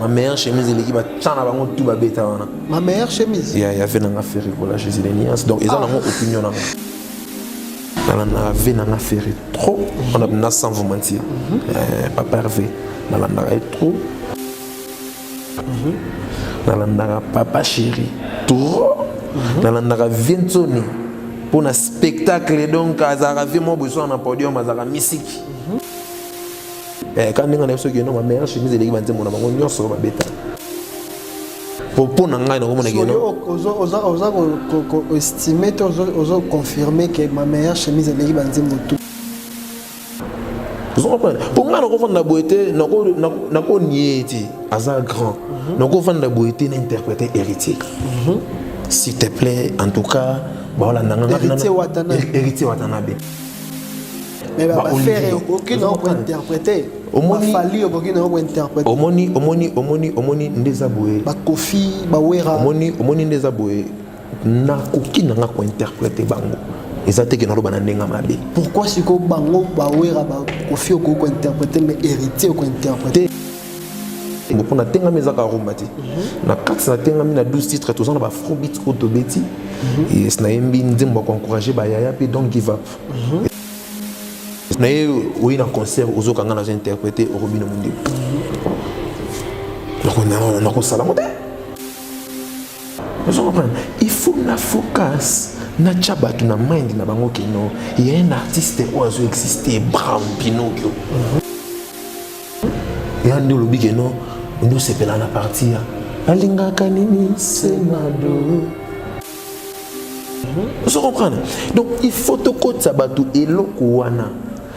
ma meilleure chemise et l'équipe tchana bango tout ba beta wana. Ma meilleure chemise. Il y a fait nanga ferry voilà chez les nuances. Donc ils ont mon opinion nanga. Nalanda ve nanga ferry trop. On a na sans vous mentir. Papa Hervé nalanda trop. Nalanda papa chéri trop. Nalanda Vienzoni pour un spectacle donc azara vie mon besoin na podium azara musique. Quand on a ce que non ma meilleure chemise l'équipe va dire mon bango nyonso ba beta. Pour nanga na komona geno. Ozo estimer ozo confirmer que ma meilleure chemise l'équipe va dire moto. Vous comprenez? Pour moi, on va boiter, on ko nieti, azar grand. On va boiter n'interpréter héritier. S'il te plaît, en tout cas, voilà nanga. Héritier Watanabe. Mais va faire aucun autre interpréter. Fali aucun autre interpréter. Omoni ndeza boye. Ba Kofi, ba Wera. Omoni ndeza boye. Na koki nanga ko interpréter bango. Pourquoi si ko bango ba Wera ba Kofi ko interpréter mais héritier ko interpréter? Pour na tenga mezaka rombati. Na kax na tenga mina 12 titres tous on ba afrobeat ko to beti. Et sna yembi ndimba ko encourager ba yaya pe don't give up. Na ye oui na concert ozo kanga na interpréter Robino Mundi. Donc on a sala moté. Vous comprenez? Il faut na focus. Na chabatu na mind na bango kino. Il y a un artiste qui a existé Brown Pinocchio. Il y a un lobby qui non nous c'est là la partie. Alinga kanini senado. Vous comprenez? Donc il faut to ko sabatu eloko wana.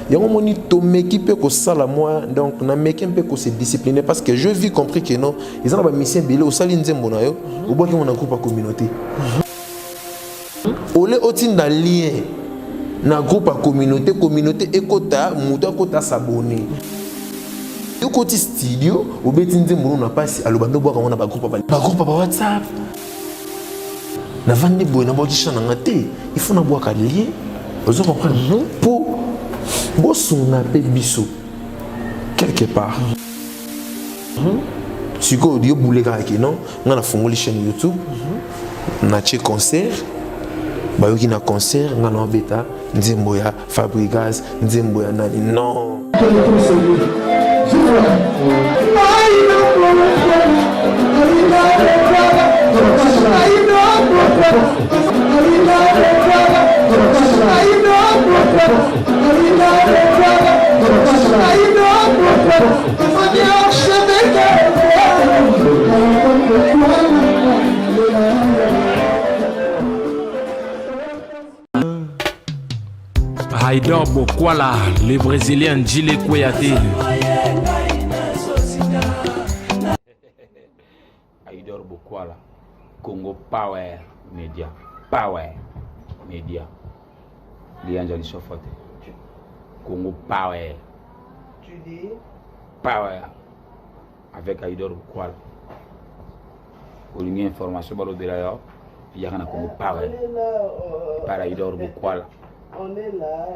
Yango moni to meki pe ko sala moi donc na meki pe ko se discipliner parce que je vis compris que non ils ont ba mission belé au sali nzembo na yo au boki mon groupe communauté. Olé otinda lien na groupe communauté ekota muto akota s'abonner. Yo koti studio au betinze muru na pasi alobando bwa kona ba groupe ba WhatsApp. Na vandi boy na ba kishana ngate, il faut na bwa ka lien. Vous comprenez? Pour bosuna pe biso quelque part. Si ko dio boulega ki non, ngana fongoli chaîne YouTube. Na che concert. Bayoki na concert ngana beta nzembo ya Fabregas nzembo ya nani non Haïdor Bokwala, le Brésilien Djile Kouyaté. Haïdor Bokwala, Congo Power Media. Power Media. Lianjali Sofote. Congo Power. Tu dis Power. Avec Haïdor Bokwala. Pour une information, il y a un Congo Power. Par Haïdor Bokwala. on est là.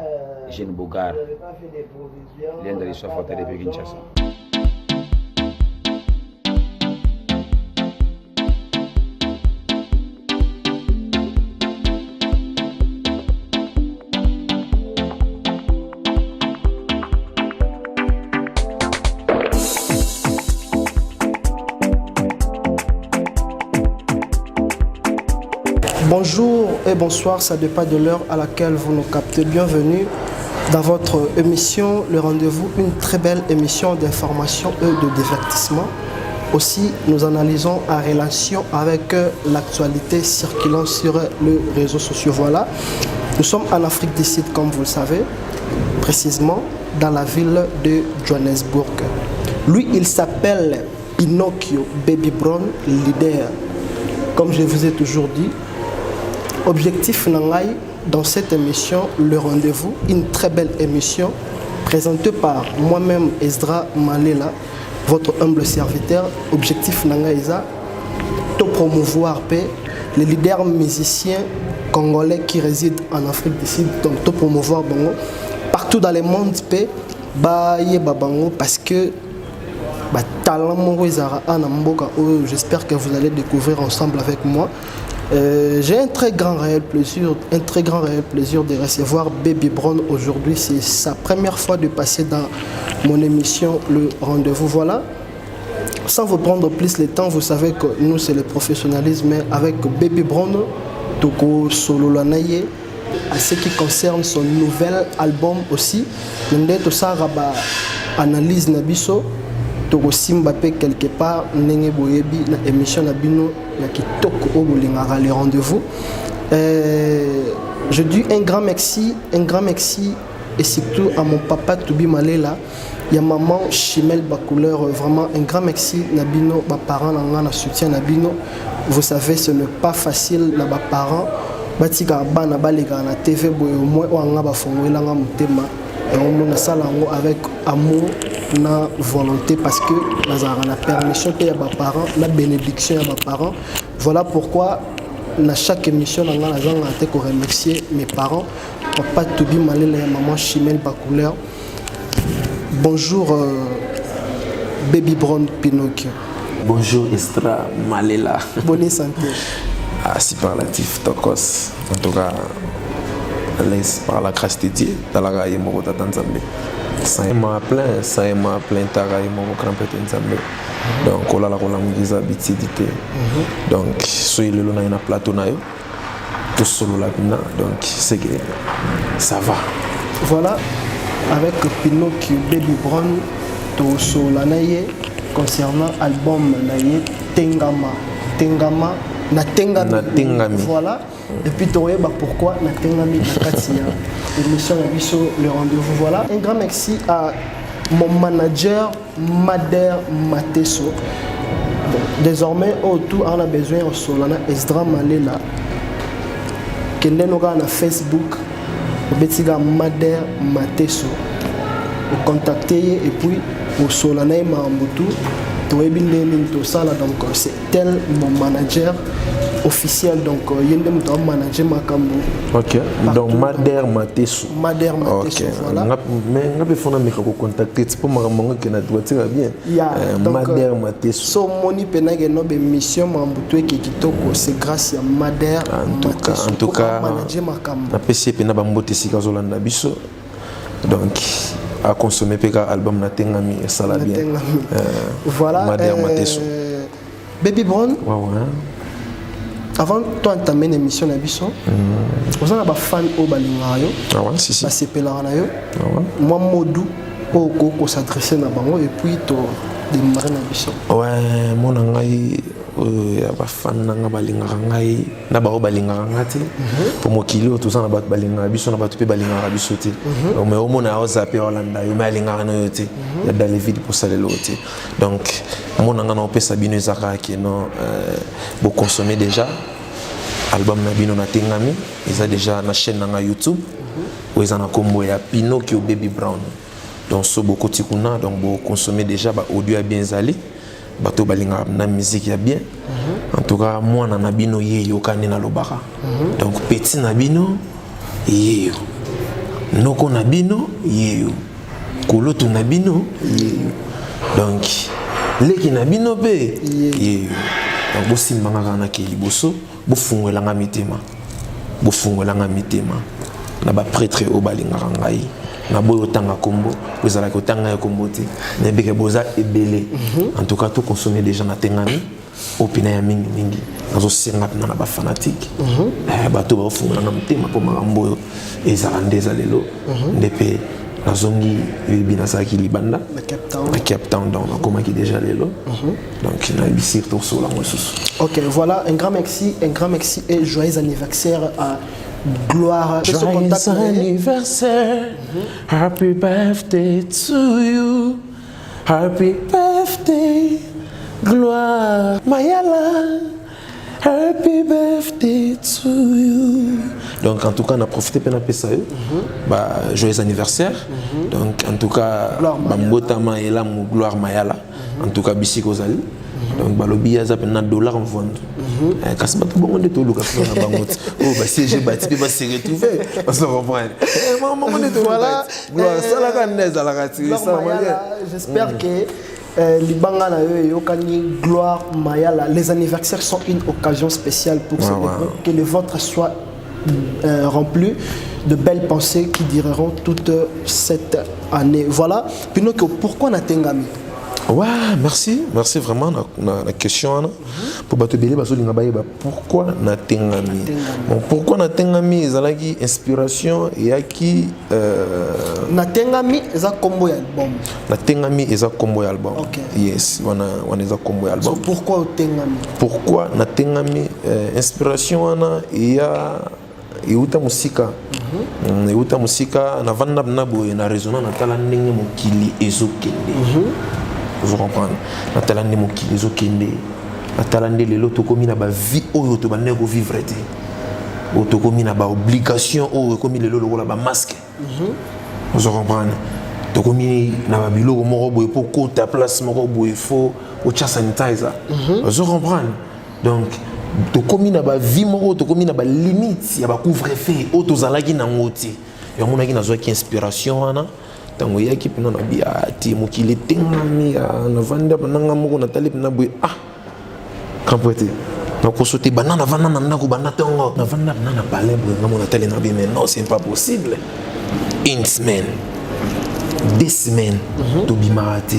Jeune Bogar. Vous n'avez pas fait des provisions. L'un des Sofote de Kinshasa. Bonjour et bonsoir, ça dépend de l'heure à laquelle vous nous captez. Bienvenue dans votre émission, le rendez-vous, une très belle émission d'information et de divertissement. Aussi, nous analysons en relation avec l'actualité circulant sur les réseaux sociaux. Voilà, nous sommes en Afrique du Sud, comme vous le savez, précisément dans la ville de Johannesburg. Lui, il s'appelle Pinocchio Baby Brown, leader. Comme je vous ai toujours dit, objectif Nangai dans cette émission, le rendez-vous, une très belle émission présentée par moi-même Esdra Malela, votre humble serviteur. Objectif Nangai Isa, de promouvoir les leaders musiciens congolais qui résident en Afrique du Sud, donc de promouvoir Bango partout dans le monde parce que talent j'espère que vous allez découvrir ensemble avec moi. J'ai un très grand réel plaisir de recevoir Baby Brown aujourd'hui. C'est sa première fois de passer dans mon émission Le Rendez-vous. Voilà. Sans vous prendre plus le temps, vous savez que nous c'est le professionnalisme, mais avec Baby Brown, Toko Solo Lanaye, à ce qui concerne son nouvel album aussi, nous tout ça analyse nabiso. Toko Simbape quelque part nenge boyebi na émission na bino ya kitoko o bolingara les rendez-vous. Je dis un grand merci et surtout à mon papa Toubi Malela, ya maman Chimel Bacouleur, vraiment un grand merci na bino ba parents na soutien na bino. Vous savez ce n'est pas facile na ba parents batika bana balega na TV boye au moins o nga ba fongola nga mutema et on a ça avec amour na volonté parce que la permission de mes parents, la bénédiction de mes parents. Voilà pourquoi dans chaque émission on a remercier mes parents, papa Toubi Malela et maman Chimel Bacouleur. Bonjour Baby Brown Pinocchio. Bonjour Estra Malela. Bonne santé. Superlatif Tokos. En tout cas, par la grâce de Dieu, dans la raille Morota Tanzambé. Ça m'a plein Tara et mon grand père Tanzambé. Donc, on a la colonne bitidité. Donc, soyez le lona na plateau na yo. Tout solo la bina. Donc, c'est que ça va. Voilà, avec Pinocchio Baby Brown, tout solo la naye concernant l'album naye Tengama. Na Tengami. Voilà. Et puis tu vois pourquoi na Tengami Katia. L'émission Le Rendez-vous. Voilà. Un grand merci à mon manager Mader Mateso. Bon, désormais autour on a besoin de Solana Esdra Malela. Kende noga na Facebook. Betiga Mader Mateso. Vous contactez et puis au Solana et Mambutu. Donc c'est tel mon manager officiel, donc il y a un manager Makambo. Ok, donc Mader Mateso. Mader Mateso, voilà. Mais on peut contacter, c'est pour moi que na doit tirer bien. Mader Mateso. So moni penage no be mission Mambutu qui kitoko, c'est grâce à Mader Mateso. En tout cas, manager Makambo. Na PC pena bambote sika zolanda biso. Donc à consommer peka album na Tengami et ça la bien. Voilà. Mader Mateso. Baby Brown. Ouais. Avant toi d'entamer l'émission na biso, vous avez des fans au balingayo. Ah ouais, si. Ba sepelana na yo. Ah ouais. Moi modou ko s'adresser na bango et puis to démarrer na biso. Ouais, mon ngai ya ba fan na balingaka ngai na ba balingaka ngati pour mo kilo tout ça na ba balingaka biso na ba tupé balingaka biso te. Mais au mona o zapé Holanda yo balingaka na yo te. Ya dans les vides pour ça le loté. Donc mon nanga na opesa bino ezaka ki non bo consommer déjà album na bino na Tengami, ils a déjà na chaîne na YouTube où ils en a combo ya Pinocchio Baby Brown. Donc so beaucoup tikuna donc bo consommer déjà ba audio a bien zali. Bato balinga na musique ya bien. En tout cas moi na bino yeyo kanina lobaka. Donc petit na bino yeyo. Noko na bino yeyo. Koloto na bino yeyo. Donc leki na bino pe yeyo. Donc bosimbanga kana ke liboso bofungwelanga mitema. Bofungwelanga mitema. Na ba prêtre o balinga ngai. Na boyo tanga kombo ezala ko tanga kombo te na beke boza ebele. En tout cas tout consommer déjà na Tengami opina ya mingi nazo senga na ba fanatique bato ba ofungula na mtema po makambo ezala ndeza lelo ndepe nazongi bina saki libanda na Cape Town donc comment qui déjà lelo donc na bisir tout sur la ressource. OK, voilà, un grand merci et joyeux anniversaire à Gloire. Joyeux anniversaire. Happy birthday to you. Happy birthday, Gloire Mayala. Happy birthday to you. Donc en tout cas on a profité pour appeler ça joyeux anniversaire. Donc en tout cas bambotama et la Gloire Mayala. En tout cas bisi kozali. Donc balobi ya zape na dollar en vente. Kasi bato bongo de to luka fona bango. Oh ba si j'ai bâti ba se retrouver. On se comprend. Maman de to voilà. Gloire ça la canne ça la ratire ça. J'espère que Libanga na yo kani Gloire Mayala, les anniversaires sont une occasion spéciale pour célébrer que le ventre soit rempli de belles pensées qui dureront toute cette année. Voilà. Pinocchio, pourquoi Natengami? Ouais, merci vraiment la question. Pour battre pourquoi Natengami? Bon, pourquoi Natengami? Ezalaki inspiration et qui Natengami eza combo album. Natengami eza combo album. Okay. Yes, on eza combo album. So, pourquoi Natengami? Pourquoi Natengami? Inspiration ana ya euta musika. Euta musika na vanda na boye na résonance na tala ndenge mokili ezokende. Vous comprenez? Na tala ndenge mokili ezokende. Na tala ndenge lelo tokomi na ba vie oyo to bande ko vivre te. O tokomi na ba obligation oyo komi lelo lokola ba masque. Vous comprenez? Tokomi na ba biloko moko boye po kota place moko boye fo o cha sanitizer. Vous comprenez? Donc tokomi na ba vie moko tokomi na ba limite ya ba couvre-feu o tozalaki na ngoti ya monaki na zoaki inspiration wana tango yaki pino na biati mokili tengami na vanda bananga moko na tali na boye kampote na kosote banana vanda na ndako banda tongo na vanda na balai boye ngamo na tali na bi mais non c'est pas possible. Une semaine 2 semaines to bimarate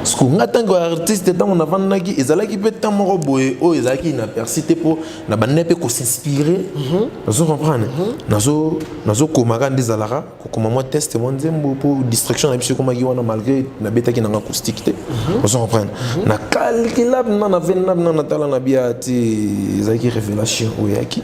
ce qu'on attend que l'artiste dans on avant qui ezalaki peut temps moko boye o ezalaki na persité pour na banepe ko s'inspirer vous comprenez nazo komaka ndezalaka ko koma moi test mon nzembo pour distraction na biso komaki wana malgré na betaki na acoustique te vous comprenez na calculable na venna na tala na biati ezalaki révélation o yaki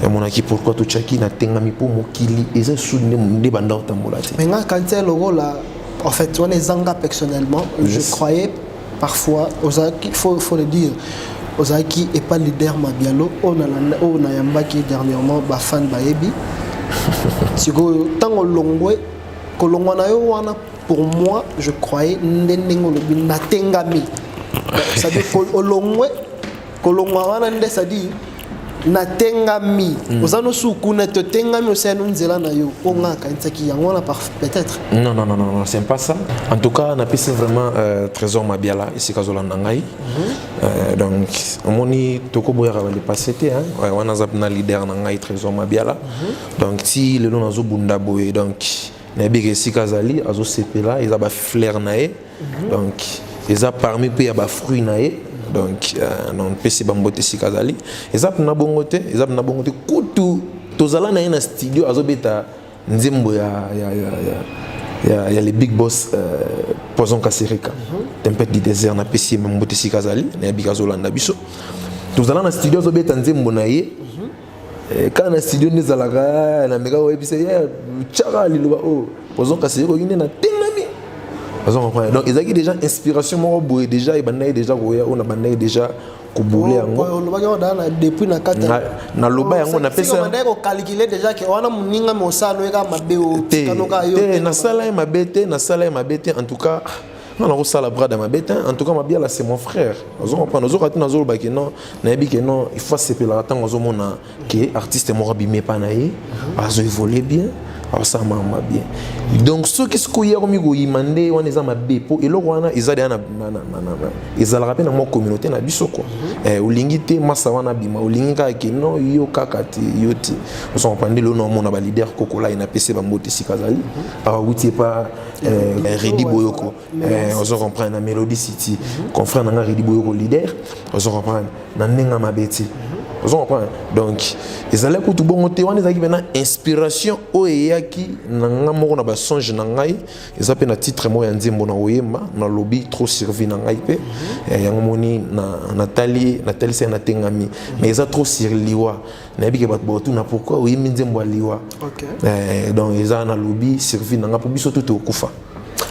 et mon aki pourquoi to chaki na tengami pour mokili eza souné nde banda otambola te mais nga quand c'est logo là. En fait, on est zanga personnellement. Je croyais parfois, il faut le dire, Ozaki n'est pas leader Mabialo. On a yambaki dernièrement, fan Baebi. Tant qu'on longwe, pour moi, je croyais Natengami. C'est-à-dire que longwe, ça dit. Natengami ozano suku na tengami oseno nzela na yo onga kantsaki yango na peut-être non c'est pas ça en tout cas on a passé vraiment trésor Mabiala ici kazola ngai donc omoni tokoboya ba le passé te hein wana zapna leader na ngai trésor Mabiala donc si le nom azo bunda boye donc na bige ici kazali azo sepela ils a ba fleur nae donc ils a parmi pe ya ba fruit nae donc non pesi bambote sikazali ezap na bongote kutu tozala na ina studio azobeta nzembo ya les big boss Poison Kassereka tempête du désert na pesi bambote sikazali na bikazola na biso tozala na studio azobeta nzembo na ye kana studio nezalaka na mega webise ya chara liloba o Poison Kassereka ngine na donc ils ont déjà inspiration moi boye déjà et banaye déjà koya on a banaye déjà kobouler yango depuis na kata na loba yango na pesa on a calculer déjà que wana muninga mosano eka mabeo kanoka yo na sala ma bête en tout cas non on sala brada ma bête en tout cas Mabiala c'est mon frère on comprend nous autres nazo ba que non na bi que non il faut se peler attendre ozo mona que artiste mo rabimé pa naye azo évoluer bien ça m'a bien donc ce qui se couille comme il mande on est à ma bépo et le roi ils a na ils a la rappel dans mon communauté na biso quoi olingité massa wana bima olinga ke non yo kakati yoti on s'en prendre le nom mon leader kokola ina pc ba mbote sikazali par outil pas Redi Boyoko on se comprend na Melody City confrère na Redi Boyoko leader on se comprend na nenga mabeti donc ils allaient tout bon côté on ezaki bena inspiration oyaki nanga moko na ba songe na ngai ezape na titre mo ya nzembo na oyemba na lobby trop servi na ngai pe yango moni na Nathalie c'est na tengami mais eza trop sur liwa na biki bat botu na pourquoi oyembi nzembo liwa donc eza na lobby servi na nga pour biso tout okufa.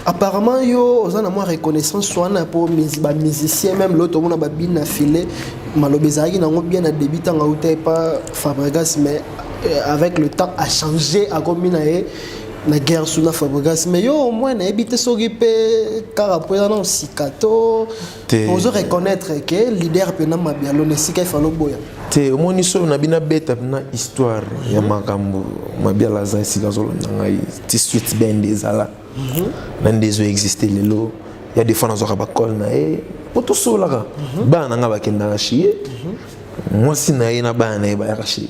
Apparemment, yo, on a moins reconnaissance soit pour les musiciens, même l'autre, on a bien affilé. Malobezagi n'a bien à débuter en outé pas Fabregas, mais avec le temps a changé à combiner la guerre sous la Fabregas. Mais yo, au moins, n'habite s'occuper car après on sikato. On se reconnaître que leader pena mabialo ne sika falo boya. Te au moins iso na bina beta na histoire ya makambo mabiala za sika zolo ngai ti suite band ezala. Même des existé les lots il y a des fois dans un bacol nae pour tout ça là ba na nga ba kenda chier moi si nae na ba na ba ya chier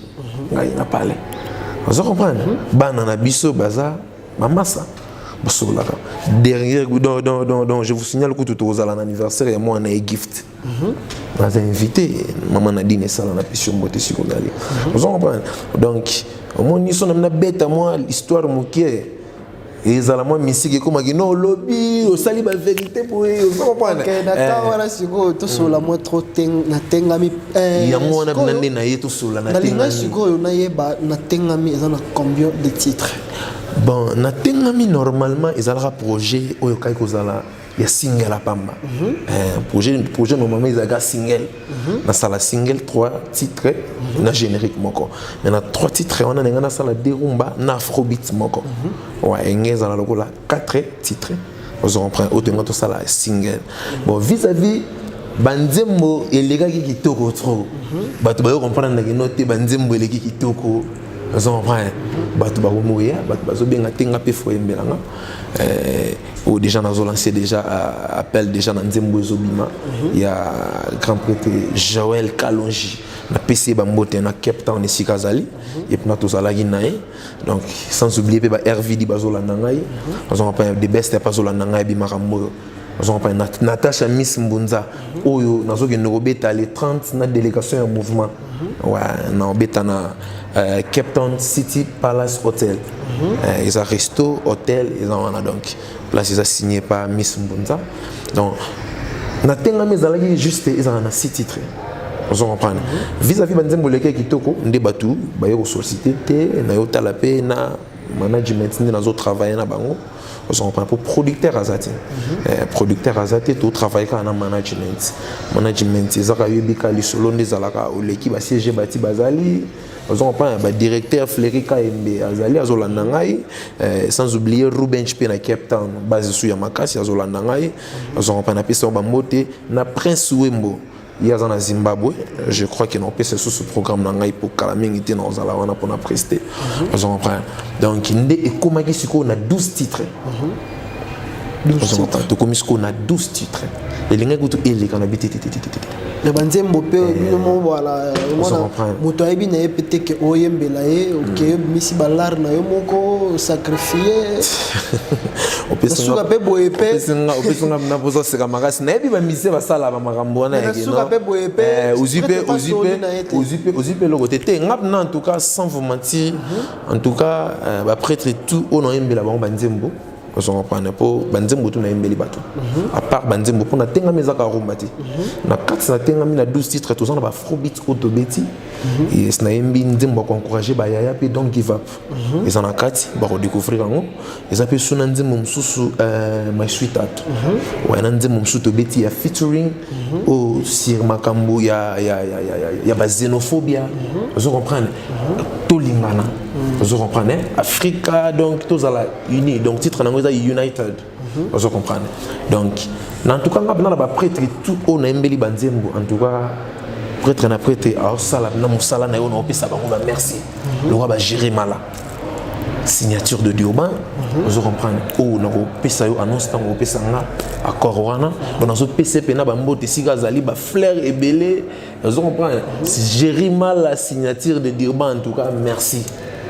ngai na parler vous comprenez ba na biso baza mamasa baso là derrière donc je vous signale que tout aux anniversaire et moi on a gift on a invité maman Nadine ça na pission beauté sukongali vous comprenez donc au moins ils sont na bête moi l'histoire moké et ça moi musique comme non lobby au sali ba vérité pour vous comprendre OK d'accord voilà siko to so la moi trop na tengami ya moi na binande na yeto so la na tengami siko na yeba na tengami ça na combien de titres bon na tengami normalement ils ont un projet oyo kai kozala ya single à pamba projet normalement ils ont single na sala single 3 titres na générique moko mais na 3 titres on a na sala derumba na afrobeat moko ouais ngeza la lokola 4 titres on prend autant to sala single bon vis-à-vis banzembo elegaki kitoko trop bato ba comprendre na note banzembo eleki kitoko on prend bato ba moya bato bazo benga tenga pe fo embelanga ou déjà nous avons lancé déjà appel déjà dans Nzembo Zobima il y a grand prêtre Joël Kalonji na PC Bambote na Cape Town ici Kazali et puis nous avons nae donc sans oublier ba RVD bazola nangai nous avons pas des best bazola nangai bi makambo nous avons pas Natasha Miss Mbunza oyo nazo ke nobeta les 30 na délégation en mouvement ouais na beta na Cape Town City Palace Hotel ils ont resto hôtel ils ont donc là ils ont signé par Miss Mbunza donc na tenga mezalaki juste ils ont 6 titres vous comprenez vis-à-vis banzembo leke kitoko nde batu ba yo solliciter te na yo talape na management ni nazo travailler na bango vous comprenez pour producteur azati producteur azati to travailler na management ezaka yebika lisolo ndezalaka oleki ba siège bati bazali vous comprenez ba directeur Flerika Embe azali azolanda ngai sans oublier Ruben Chpe na Cape Town base sous ya makasi azolanda ngai vous comprenez na pesa ba mbote na Prince Wembo il y a dans Zimbabwe je crois qu'il n'ont pas ce programme dans ngai pour calamité dans zalawana pour na prester vous comprenez donc inde ekomaki siko na 12 titres 12 titres to komisiko na 12 titres et linga kutu ele kana bititi le banzembo pe no voilà moto ayebi na epete ke oyembela e OK misi balar na yo moko sacrifier suka pe boye pe opesinga na pozo seka makasi na ebi ba mise basala ba makambo na yeke no suka pe boye pe ozipe le côté te ngap na en tout cas sans vous mentir en tout cas ba prêtre tout on oyembela ba banzembo vous comprenez pour banzembo tout na yembeli bato à part banzembo pour na tenga mezaka rombati na 4 na tenga mi na 12 titres tout ça na ba afrobeat autobeti et na yembi nzembo ko encourager ba yaya pe don't give up ils en a 4 ba redécouvrir ngo ils appellent suna nzembo msusu my sweetheart ouais na nzembo msusu autobeti ya featuring au sur makambo ya ba xénophobia vous comprenez tout lingana vous comprenez Africa donc tous à la unis donc titre na United vous comprenez donc en tout cas on a prêtre tout on a embeli banzembo en tout cas prêtre na prêtre à sala na musala na yo na opesa bango ba merci le roi ba gérer mala signature de Dioban vous comprenez oh na opesa yo annonce tant opesa nga accord wana on a opesa pena ba mbote sika zali ba fleur ebelé vous comprenez gérer mal la signature de Dioban en tout cas merci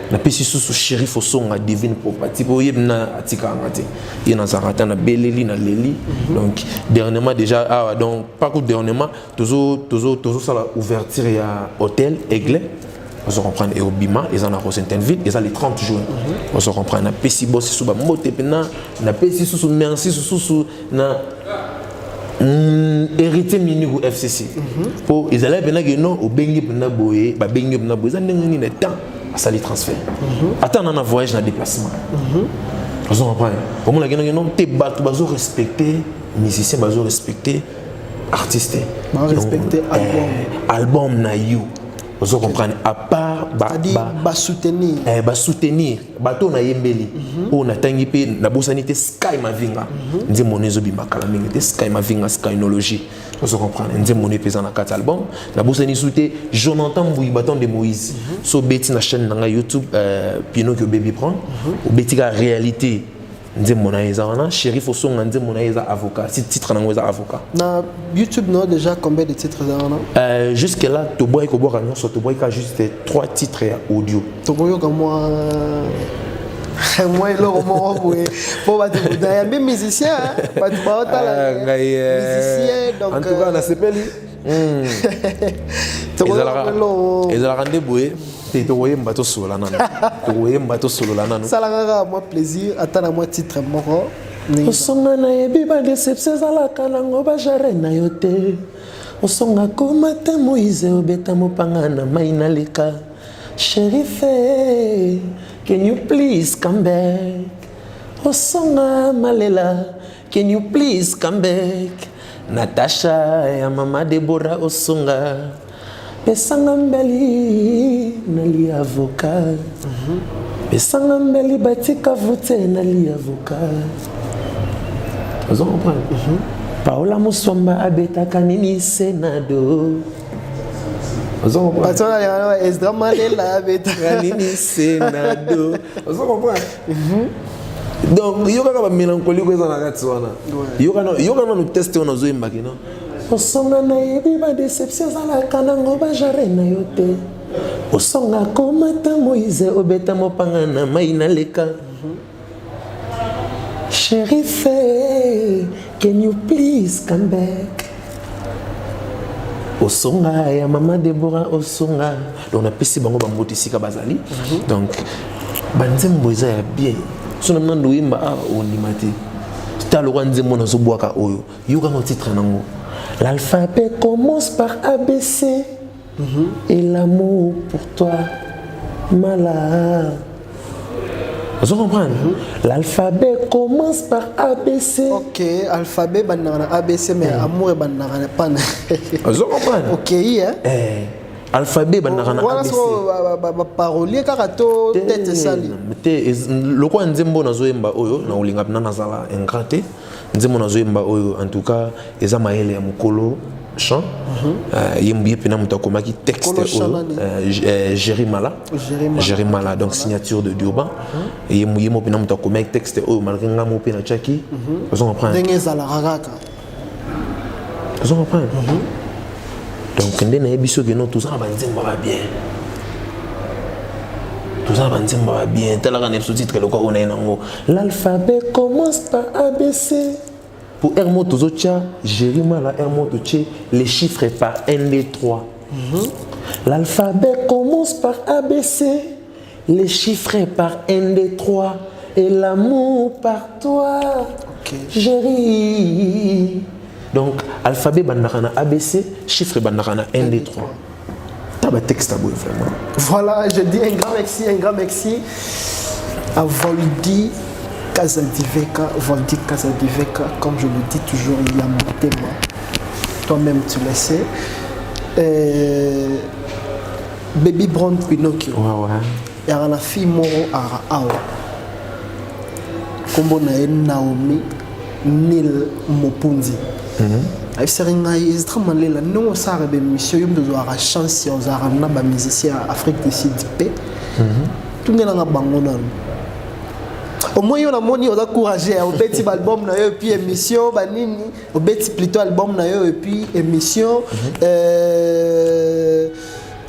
na pesi sous shérif osonga divine property pour yebna atika ngati yena zarata na beleli na leli donc dernièrement déjà donc pas que dernièrement toujours ça la ouverture ya hôtel Aigle vous comprenez et Obima ils en a Rosentenville ils ont les 30 jours vous comprenez na pesi boss sous ba moté pena na pesi sous merci sous na hérité minigo FCC pour ils allaient pena que non au bengi pena boye ba bengi pena boye ça ndengeni na temps ça les transfert attends on a voyage na déplacement vous comprenez pour moi la non te battu bazo respecter musicien bazo respecter artiste respecter album na you vous comprenez à part soutenir bato na yembeli on a tangi pe na bosanité sky mavinga nze monezo bimakala mingi te sky mavinga skynologie vous comprenez nze moné pesa na 4 albums na bosani souté Jonathan Mbouyi baton de Moïse so beti na chaîne na YouTube Pinocchio Baby Prend ou beti ka réalité nzembo na eza wana Shérif Osonga nzembo na eza avocat si titre nango eza avocat na YouTube non déjà combien de titres là jusque là to boy ko boka nyonso to boy ka juste 3 titres ya audio to boy comme moi il est pour battre musicien musicien donc en tout cas na sepeli ezalaka nde boye te tokoyemba tosolola nano tokoyemba tosolola nano salaka moi plaisir ata na moi titre moko osonga nayebi badéception ezalaka nango bajare na yo te osonga koma te Moïse obeta mopanga na mai naleka Shérif, can you please come back? Osonga Malela, can you please come back? Natasha ya mama Deborah Osonga, pesanga mbeli nali avocat. Pesanga mbeli batika vote nali avocat. Vous comprenez? Paola Musomba abeta kanini senado. Vous comprenez? Donc, il y a une mélancolie qui est dans la tête. Il y a un test on a joué maintenant. Osonga na yebi ba déception za la kanango ba jare na yote. Osonga komata Moïse obeta mopanga na mai na leka. Shérif, can you please come back? Osonga ya mama Deborah Osonga donc on a pesi bango bamboti sika bazali donc banzembo eza ya bien so na mnando yimba onimate talo kwa nzembo na zobwaka oyo yoka no titre nango l'alphabet commence par ABC et l'amour pour toi mala. Vous comprenez? L'alphabet commence par ABC. Ok, alphabet banana ABC mais amour banana pas. Vous comprenez? Ok, hein? Alphabet banana ABC. Voilà, parolier karato tête sali. Le quoi nzembo na zoemba oyo na ulinga na zala engrate. Nzembo na zoemba oyo en tout cas eza maele ya mukolo chant yembi pena mutakomaki texte Jérimala Jérimala donc signature de Dioban yembi mo pena mutakomaki texte oyo malgré ngamo pena chaki vous comprenez dengeza la ragaka vous comprenez donc ndena yebiso que non tout ça banzemba va bien tout ça banzemba va bien tel la sous-titre le quoi on est nango l'alphabet commence par ABC. Pour Hermo Tozotia, Jérimala Hermo Toché, les chiffres par ND3. L'alphabet commence par ABC, les chiffres par ND3 et l'amour par toi. Okay. Jéri. Donc, alphabet bandakana ABC, chiffre bandakana ND3. T'as un texte à vous vraiment. Voilà, je dis un grand merci à Voldy Kazadiveka, Voldy Kazadiveka, comme je le dis toujours, il y a mon thème. Toi-même, tu le sais. Baby Brown Pinocchio. Il y a la fille Moro Araao. Comme on a Naomi Nil Mopunzi. Seringai extrêmement là non ça rebe mission yum de la chance aux arana ba musicien Afrique du Sud pe tout n'est nga bangonan au moins on a moni on a courageux au petit album na yo et puis émission ba nini au petit plutôt album na yo et puis émission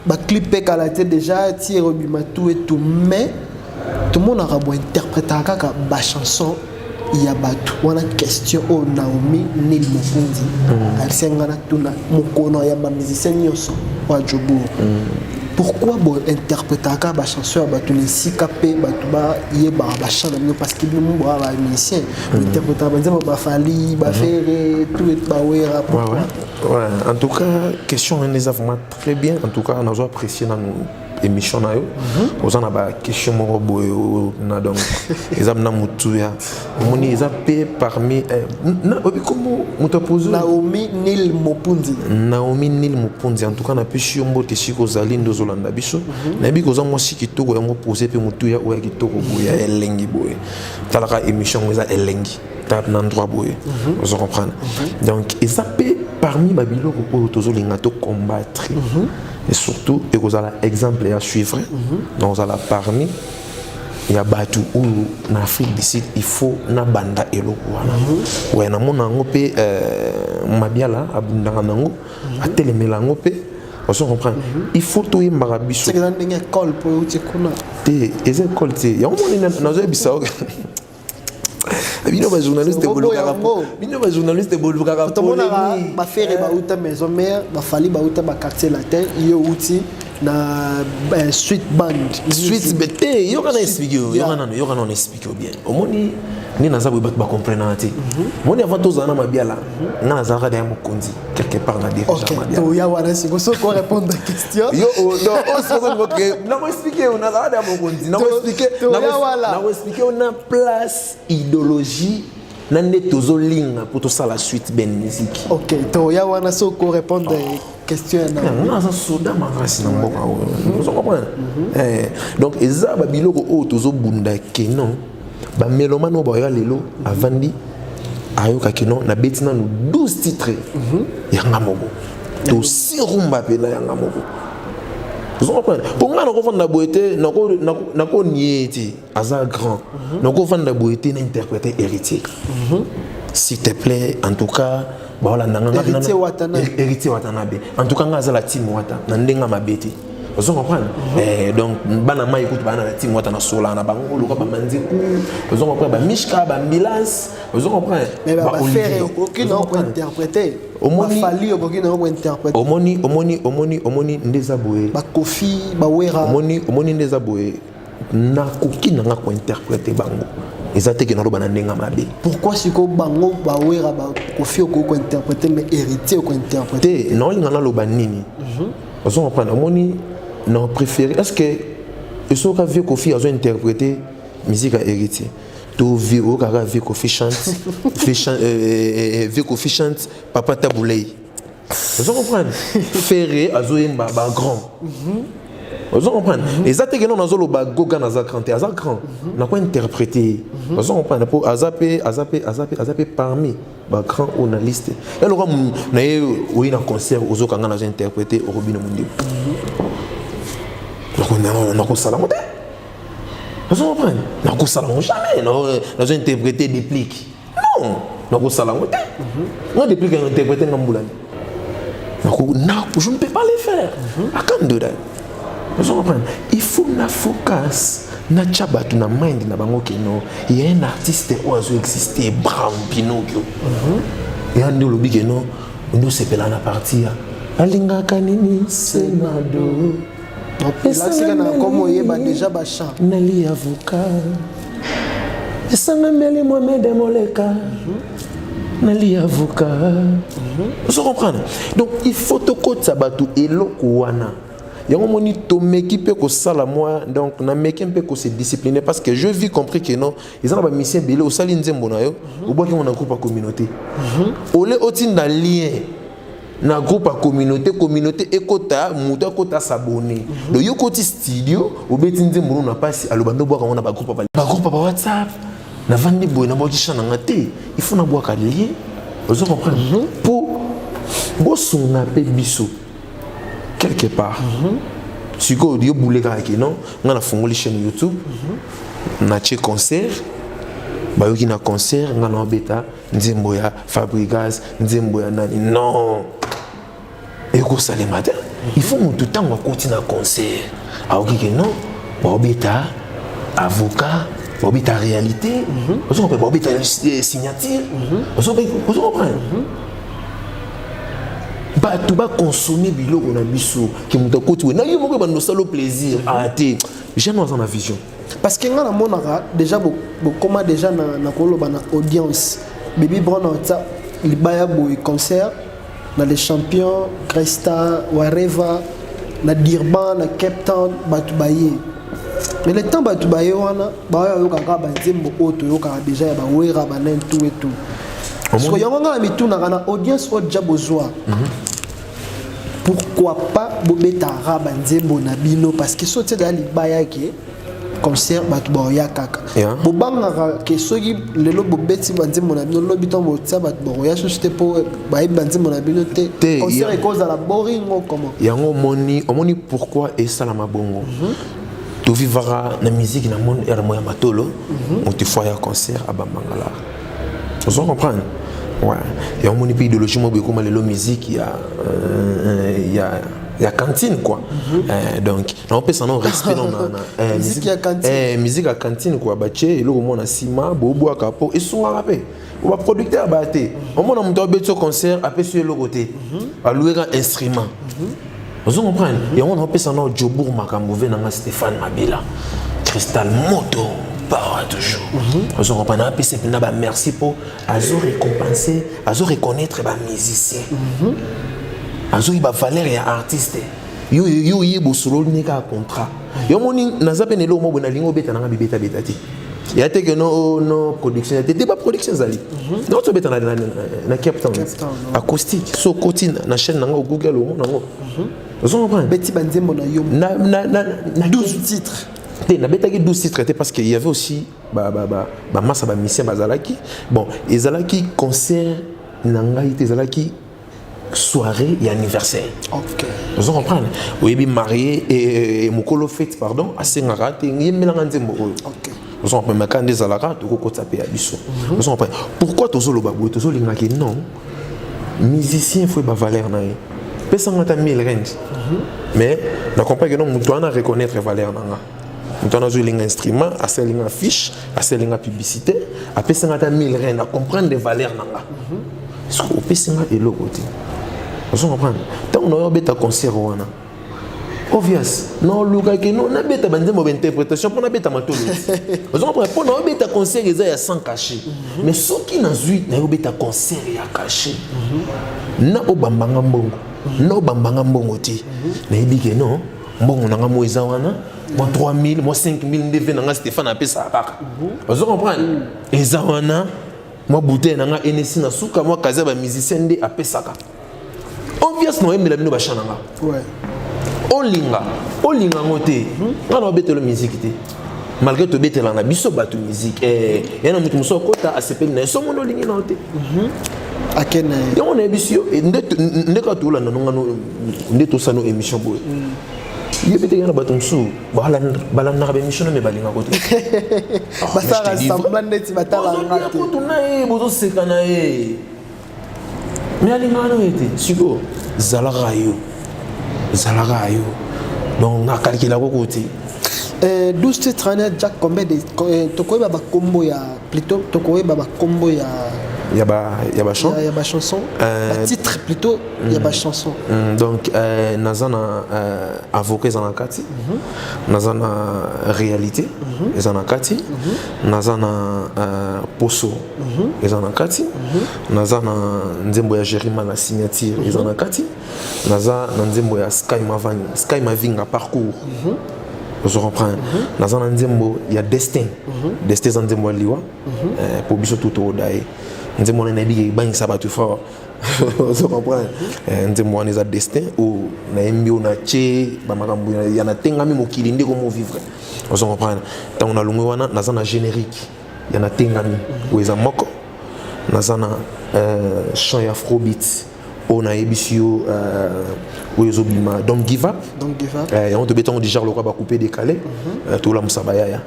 ba clip pe kalaté déjà ti rebima tout et tout mais tout le monde a rabo interpréter kaka ba chanson. Il y a une question au Naomi Nil Mopunzi. Elle s'est engagée musicien pourquoi bon interpréter la chanson à Tunisie capé batuba yeba bachana parce que nous ba musicien interpréter ba fali ba faire tout et ba wera ouais en tout cas question on les a vraiment très bien en tout cas on a apprécié dans émission na yo ozana ba question moko boyo na donc ezamna mutu ya moni ezapé parmi na obikomo mutapose Naomi Nil Mopunzi en tout cas na peshi mbote siko zali ndozolanda biso na bi ko za mo siki toko yango poser pe mutu ya o ya kitoko boya elengi boye talaka émission eza elengi tap na droit boye vous comprenez donc ezapé parmi babilo ko tozolinga to combattre et surtout et vous avez l'exemple à suivre donc vous allez parmi il y a batu ou en Afrique du Sud il faut na banda eloko wana ouais na mona ngope mabiala abundanga nango atelemela ngope on se comprend il faut tout yembara biso c'est que dans une école pour utikuna te les écoles te ya moni na zo bisao bino ba journaliste bolukaka bino ba journaliste bolukaka to mona ba faire ba uta maison mère ba fali ba uta ba quartier latin yo uti na street band street bete yo kana expliquer yo kana expliquer bien omoni ni nazabu ba comprendre ati moni avant tous ana mabiala nga nazaka da mokonzi quelque part na déjà mabiala to ya wana siko so ko répondre à question yo non on se dit que na ko expliquer on nazaka da mokonzi na ko expliquer on a place idéologie nande tozolinga pour tout ça la suite ben musique OK to ya wana so ko répondre question na ça soda makasi na mboka vous comprenez donc eza ba biloko o tozobunda ke non ba melomano ba ya lelo avandi ayoka ke non na betina no 12 titres ya ngamoko to sirumba pela ya ngamoko vous comprenez pour nga na ko fanda boete na ko nieti aza grand na ko fanda boete na interpréter héritier s'il te plaît en tout cas voilà héritier watanabe en tout cas ngaza la team wata na ndenga mabeti vous comprenez donc bana mai écoute bana la team wata na sola na bango loka ba manziku vous comprenez ba mishka ba ambulance vous comprenez mais ba faire aucun pour interpréter omoni fali aucun pour interpréter omoni ndeza boye ba kofi ba wera omoni ndeza boye na koki nanga ko interpréter bango ezate ke naloba na ndenga mabe pourquoi siko bango ba wera ba kofi ko interpréter mais héritier ko interpréter non linga na loba nini vous comprenez omoni non préféré est-ce que ce que vieux kofi a interprété musique à héritier tout vieux au cara vieux kofi chante vieux kofi chante papa taboulay vous comprenez ferré azoyemba ba grand vous comprenez les attaques que nous avons le goga na za grand aza grand na quoi interpréter vous comprenez pour azapé parmi ba grand on a liste et le comme na oui na concert aux okanga na interpréter au robino mundi on a ça la montée vous comprenez na ko ça jamais na interpréter des pliques non na ko ça la montée on déplique interpréter ngambulani na je ne peux pas les faire I can't do that. Vous comprenez? Il faut na focus na chabatu na mind na bango keno. Il y a un artiste qui a existé Brown Pinocchio. Et on dit le big no, nous c'est pela na partir. Alinga kanini senado. Là c'est quand comme yeba déjà ba chant. Nali avocat. Et ça me mêle moi me demoleka. Nali avocat. Vous comprenez? Donc il faut to côté sabatu eloko wana. Yango moni to meki pe ko sala moi donc na meki pe ko se discipliner parce que je vis compris que non ils ont ba mission belé au sali nzembo na yo au boki on a groupe communauté ole otinda lien na groupe communauté ekota muto ekota s'abonner do yo koti studio au beti nzembo na pasi alobando boka on a ba groupe ba WhatsApp na vandi boy na boki chana ngate il faut na boka lien vous comprenez pour bosuna pe biso quelque part si go dio boulega ki non ngana fongoli chaîne YouTube na che concert ba yoki na concert ngana beta nzembo ya Fabrigas nzembo ya nani non et ko sale matin il faut tout temps on continue à concert a yoki que non ba beta avocat ba beta réalité on peut ba beta signature on comprend bah tu vas consommer biloko na biso qui muta koti we na yo moko ba no salo plaisir arrêter jamais dans la vision parce que ngana monaka déjà comment déjà na koloba na audience Baby Brown ta libaya boy concert na les champions Cresta Wareva na Durban na Cape Town batu baye mais le temps batu baye wana ba yo kaka ba nzembo oto yo kaka déjà ba wera ba nen tout et tout parce que yango ngana mituna kana audience o jabozwa pourquoi pas bobeta raba nzembo na bino parce que sote da libaya ke concert batu boya kaka bobanga ke soki lelo bobeti nzembo na bino lobi to botsa batu boya société pour ba nzembo na bino te concert cause la boring comment yango omoni pourquoi et ça la mabongo tu vivras la musique dans le monde et moya matolo on te fait un concert à Bamangala vous comprenez ouais et on monte idéologie moi beaucoup mal la musique il y a cantine quoi donc on peut s'en respect dans musique à cantine musique à cantine quoi baché et là au moins on a ciment bobo à capot et sont rappé on va producteur batté au moins on monte au concert après sur le côté à louer un instrument vous comprenez et on peut s'en Djobour Makamouvé dans Stéphane Mabila Cristal Moto par toujours vous comprenez puis c'est merci pour azo récompenser azo reconnaître les musiciens azo iba valeur ya artiste yo yebo solo nika contrat yo moni nazape nelo mo bona lingo beta na bibeta betati ya te que no production c'était pas production zali non to beta na Cape Town acoustique so cotine na chaîne na Google o nango vous comprenez Betty Banzembo na yo na 12 titres na beta que 12 titres parce qu'il y avait aussi massa ba mission bazalaki bon ezalaki concert nanga ite ezalaki soirée et anniversaire. Ok. Vous comprenez? Oui, bien marié et mukolo fête pardon, à Sengara, tu es mélangé moko. Ok. Vous comprenez? Mais quand des alara, tu peux taper à biso. Vous comprenez? Pourquoi tu as le babou? Tu as le ngaki non. Musicien faut ba valeur na ye. Pesanga ta 1000 range. Mais na comprend que non, tu dois reconnaître valeur nanga. Tu as joué l'instrument, à celle une affiche, à celle une publicité, à pesanga ta 1000 range, à comprendre des valeurs nanga. Est-ce que pesanga est l'autre côté? Vous comprenez? Tant on a bêta concert wana. Obvious. Non luka que non na bêta bande mo interprétation pour na bêta matolo. Vous comprenez? Pour na bêta concert il y a 100 cachets. Mais ceux qui na zui na bêta concert ya caché. Na obambanga mbongo. Na obambanga mbongo ti. Na ibike non. Mbongo na ngamo eza wana. Moi 3000, moi 5000 ndeve na Stéphane apesa kaka. Vous comprenez? Eza wana. Moi bouteille na nga NC na suka moi kaza ba musicien ndé apesaka. Obvious no yemela bino bashananga ouais olinga ngote ngana betelo musique te malgré to betela na biso batu musique yana mutu muso kota asepeli na so mono lingi na te akena yo na biso ndeka to landa ngano ndeto sano émission boy yebete yana batu muso bala na ba émission me balinga kote basara semblant neti batala ngate ko na bozo sekana mais alingano était siko zalaka yo donc na calculer ko côté 12 titres Jack combien de tokoyeba ba combo ya plutôt tokoyeba ba combo ya chanson titre plutôt ya ba chanson donc nazana avocat dans kati nazana réalité ezana kati nazana poso ezana kati nazana nzembo ya Jerima la signature ezana kati nazana nzembo ya Sky Mavinga parcours vous comprenez nazana nzembo ya destin destin nzembo ya liwa pour biso tout au dai nzembo na nabi bang sabatu fort vous comprenez nzembo wana za destin ou na mbio na che ba makambo ya na tengami mokili ndeko mo vivre vous comprenez tant na lungwe wana nazana générique ya na tengami ou eza moko nazana chant afrobeat on a ébissio où ils obiment donc give up et on te béton déjà le roi va couper décalé tout la musabaya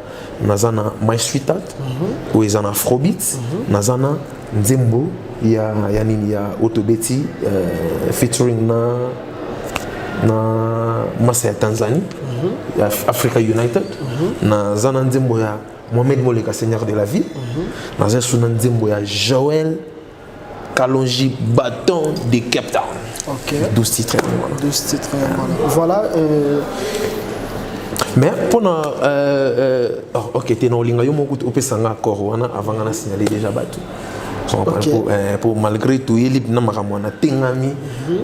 nazana my sweetheart où ils en afrobeat nazana nzembo ya nini ya autobeti featuring na masa ya Tanzanie Africa United nazana nzembo ya Mohamed Moleka Seigneur de la ville nazana nzembo ya Joël Kalonji Bâton de Cape Town. Ok. 12 titres. 12 titres. Voilà. Mais pendant ok, tu es dans le linga, tu peux s'en accorder avant de signaler déjà battu. Pour malgré tout, il y a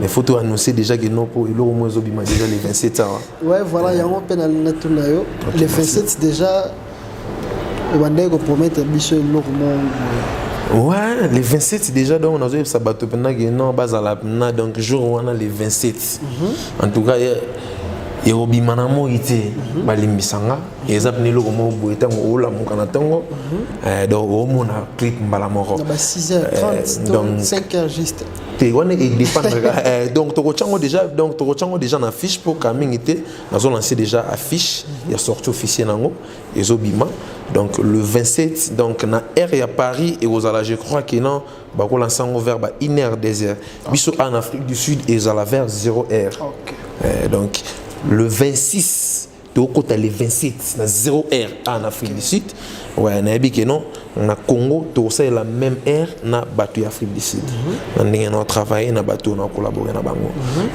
des photos annoncées déjà que non pour le moins déjà les 27 ans. Ouais, voilà, il y a un peu de les 27 déjà. On va promettre biche normalement. Ouais, les 27 déjà, donc on a eu ça bateau pendant que non, bas à la donc jour on a les 27. En tout cas, il y a obi manamo ité, balimbisanga, et ça prenait le moment où était au la mukanatongo, donc au monde a clip balamoro. 6h30, donc 5h juste. on est dépend donc tu déjà na fiche pour Camille était nous avons lancé déjà affiche il y a sorti officiel nango et Zobima donc le 27 donc na R à Paris et aux ala je crois que non ba ko lancer vers 1h désert biso en Afrique du Sud et à la vers 0h donc le 26 tu as les 27 na 0h en Afrique du Sud ouais na bi que non na Congo tu as la même heure na bateau Afrique du Sud na ndenge na travailler na bateau na collaborer na bango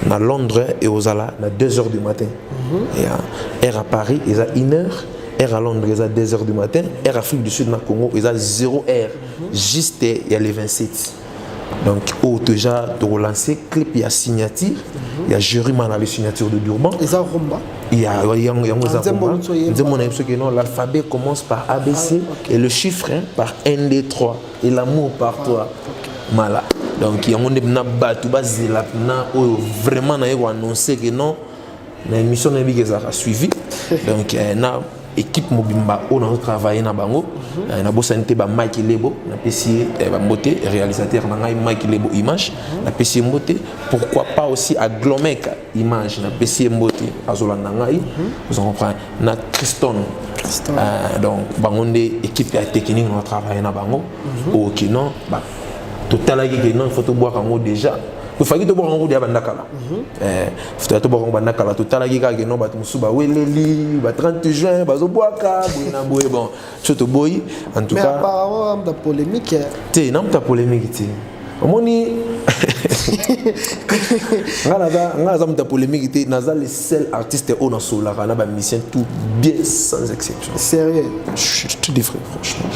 na Londres et aux ala na 2h du matin et heure à Paris ils a 1h heure à Londres ils a 2h du matin heure Afrique du Sud na Congo ils a 0h juste il y a les 27 donc déjà de relancer clip il y a signature il y a jury man la signature de Durban et ça rumba il y a l'alphabet commence par ABC et le chiffre par 1 2 3 et l'amour par toi mala donc il y a un batu bazela na vraiment na annoncer que non la émission na bi a suivi donc na équipe mobimba on a travaillé na bango na bosanité ba Mike Lebo na PC ba mboté réalisateur na ngai Mike Lebo image na PC mboté pourquoi pas aussi à Glomec image na PC mboté azolanda ngai vous comprenez na Christon donc bangonde équipe technique on a travaillé na bango OK non ba total que non faut to boire en déjà il faut que tu bois en route d'abandakala faut que tu bois en bandakala total que non ba musuba weleli ba 30 juin ba zo boaka boina boye bon surtout boy en tout cas mais apparemment la polémique tu non ta polémique tu omoni ngala za polémique tu naza le seul artiste au na sola na ba musicien tout bien sans exception sérieux je te dis frère franchement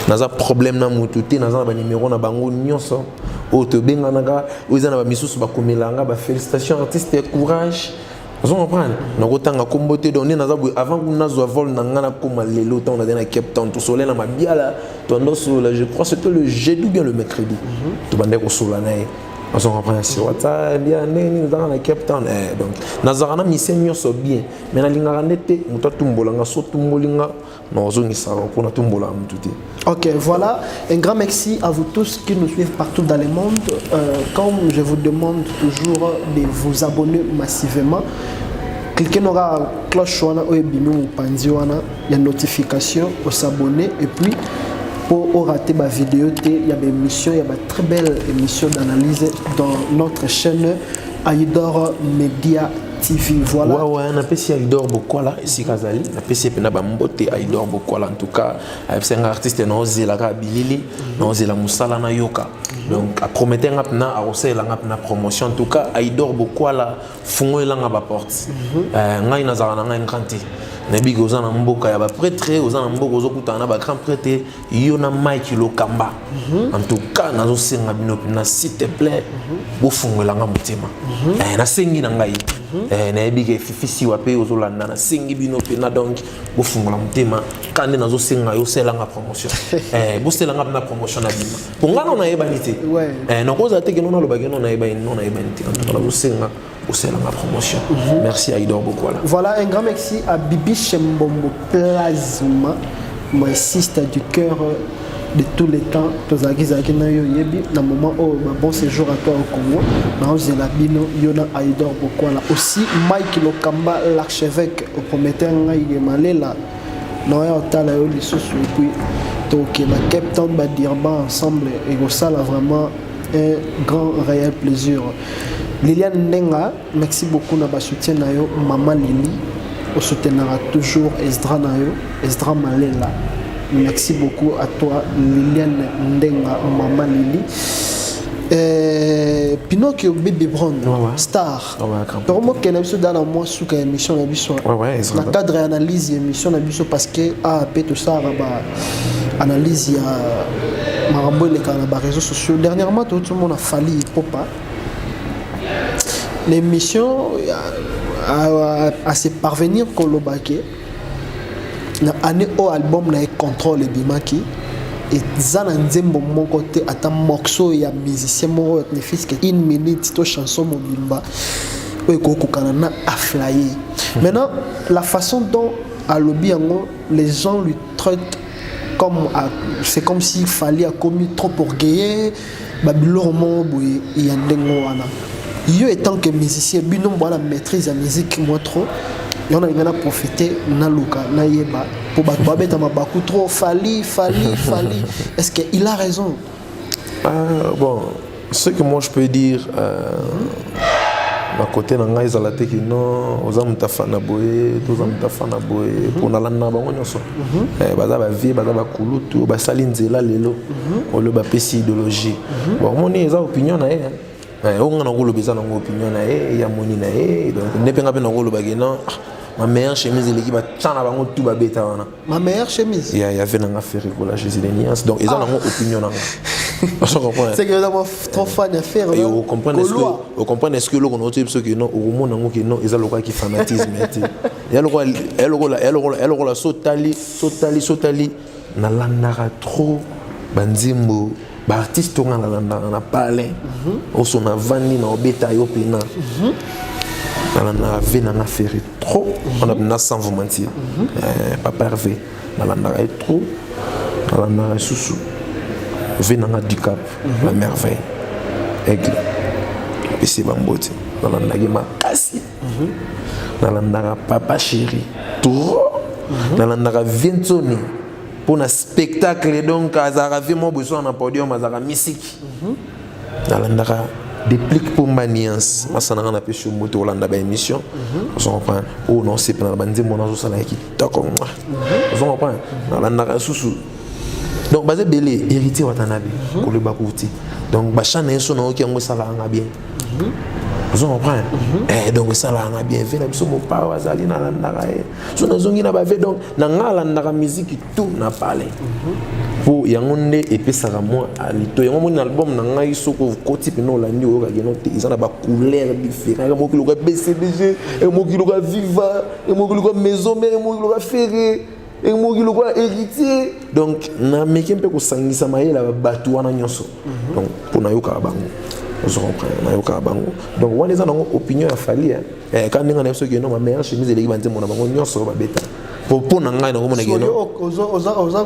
naza problème na mutu te naza ba numéro na bango nyonso o te benganaka ozana ba misusu ba komelanga ba félicitations artiste courage vous comprenez na kotanga kombote donc naza avant qu'on zo vol na ngana koma lelo temps na na Cape Town tout soleil na mabiala to ndoso là je crois c'était le jeudi ou bien le mercredi to bande ko sola na on comprend sur WhatsApp bien nini dans la Cape Town donc nazarana mission so bien mais na linga ndete muta tumbolanga so tumbolinga no zongisa ko na tumbola mututi. OK, voilà, un grand merci à vous tous qui nous suivent partout dans le monde. Comme je vous demande toujours de vous abonner massivement, cliquez sur la cloche ou la notification pour s'abonner et puis pour rater ma vidéo, il y a des émissions, il y a des très belles émissions d'analyse dans notre chaîne Aïdor Media TV. Voilà. Ouais, on a apprécié Aïdor Bokwala ici Kazali, on a apprécié Penaba Mbote Aïdor Bokwala en tout cas, c'est un artiste non la Bilili, non la Musala na Yoka. Donc à promettre na arosé la promotion en tout cas Aïdor Bokwala fungo elanga ba porte. Ngai nazara na nganti. Nabi gozana mboka ya ba prêtre, ozana mboka ozokutana ba grand prêtre yona Mike Lokamba. En tout cas nazo senga bino na s'il te plaît, bo fungo elanga mutima. Na sengi na ngai. Na ebike fifisi wape ozolanda na sengi bino pena donc bo fungola mutima kande nazo senga yo selanga promotion bo selanga na promotion na bima pongana na ebanité na koza te ke non lo bageno na ebanité non na ebanité en tout cas bo senga bo selanga promotion merci Aïdor Bokwala. Voilà, un grand merci à Bibi Chembombo Plasma, mon sister du cœur de tous les temps. Tous les na yo yebi na moment où bon séjour à toi au Congo na zela bino yona Aïdor Bokwala aussi Mike Lokamba l'archevêque au prometteur ngai malela na ya tala yo lisusu et puis donc la Cape Town ba Durban ensemble et ça là vraiment un grand réel plaisir. Liliane Nenga, merci beaucoup na ba soutien na yo maman Lili au soutenira toujours Esdra na yo Esdra Malela. Merci beaucoup à toi Liliane Ndenga, maman Lili. Pinocchio Baby Brown, star. Pour moi, qui est dans la mois sous la émission la biso. La cadre analyse émission la biso parce que AAP tout ça analyse il y a marambo les réseaux sociaux. Dernièrement tout le monde a fallu popa. L'émission à se parvenir Kolobake. Na année au album na contrôle bimaki et zana nzembo mon côté ata morceau ya musicien mo ne fils que 1 minute to chanson mobimba o ko kokana a flyer. Maintenant la façon dont à Lobiango les gens lui traitent comme c'est comme s'il fallait a commis trop orgueilleux Babylon mo boy yandengo wana. Yo étant que musicien, bino la maîtrise la musique moi trop. Yo na ngana profiter na luka na yeba pour babeta mabaku trop fali. Est-ce qu'il a raison? Bon, ce que moi je peux dire ma côté na ngai zala te kino ozamuta fana boye tozamuta fana boye pour na lana bango nyoso baza ba vie baza ba kulutu ba sali nzela lelo olo ba pesi idéologie bon moni eza opinion na ye on a ngolo beza na opinion na ye ya moni na ye donc nepenga pe na ngolo bagena ma meilleure chemise l'équipe va tchana bango tout ba beta wana ma meilleure chemise il y avait na affaire la chemise de niance donc ils ont une opinion na c'est que nous trop fan à faire et vous comprenez est-ce que le qu'on type ce que non au monde ngo que non ils ont le quoi qui fanatisme elle la sotali na landara trop banzimbo ba artiste on na landara na parler au son avani na obeta yo pena na vena na faire trop on a na sans vous mentir papa Hervé na landara trop na landara sous venanga du Cap, la merveille, aigle, PC Bambote, dans la Nagima Kassi, dans la Naga Papa Chéri, tout, dans la Naga Vientoni, pour un spectacle, donc, à Zaravé, mon besoin d'un podium, à Zara musique, dans la Naga déplique pour ma niance, ma sananga na pêche au moto, on a émission, on comprend, oh non, c'est pas la bande, mon ange, ça n'a qui t'a comme moi, on comprend, dans la Naga sous. Donc basé belé héritier watanabe ko le bakouti donc bachana eso na oki ngo sala nga bien vous comprenez donc sala nga bien fait na biso mo pa wazali na landaka so na zongi na ba ve donc na ngala ndaka musique tout na parler pour yangonde epesaka moi alito yango mon album na ngai soko koti peno landi o ka geno te izana ba couleur différent mo ki lo ka BCBG et mo ki lo ka Viva et mo ki lo ka Maison Mère mo ki lo ka Ferré et moi qui le vois héritier donc na meki mpe ko sangisa mayela batu wana nyonso donc pour na yoka bango on comprend na yoka bango donc wana eza nango opinion ya fali quand ninga na biso ke no ma meilleure chemise eleki banze mona bango nyonso ba beta pour na ngai nango mona ke no oza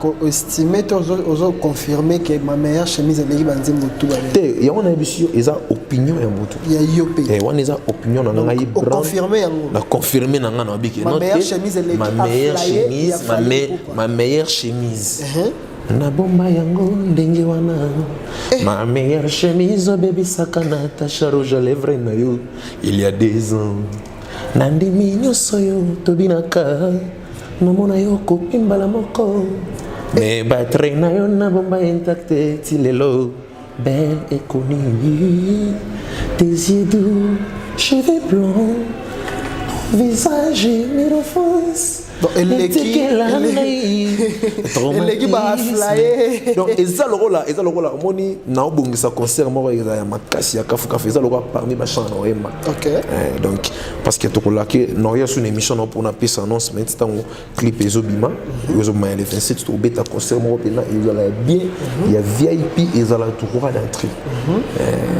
ko estimer oza confirmer que ma meilleure chemise eleki banze motu ba te ya wana biso eza opinion ya motu ya yope wana eza opinion na ngai brand confirmer yango na confirmer na ngai na biki ma meilleure chemise eleki ma meilleure chemise na bomba yango ndenge wana ma meilleure chemise baby sakana tacha rouge à lèvres na yo il y a 2 ans nandimi nyonso yo tobinaka namona yo kopimbala moko mais batterie na yo na bomba intacte tilelo belle et connue tes yeux doux cheveux blancs visage mirofonce elle va flyer donc eza lokola moni na obongisa concert moko eza ya makasi ya kafu eza lokola parmi ba chant na oyema donc parce que tokola ke no ya sur une émission no pour na piste annonce mais tango clip ezobima ezobima le 27 to beta concert moko pena ezala bien il y a VIP ezala droit d'entrée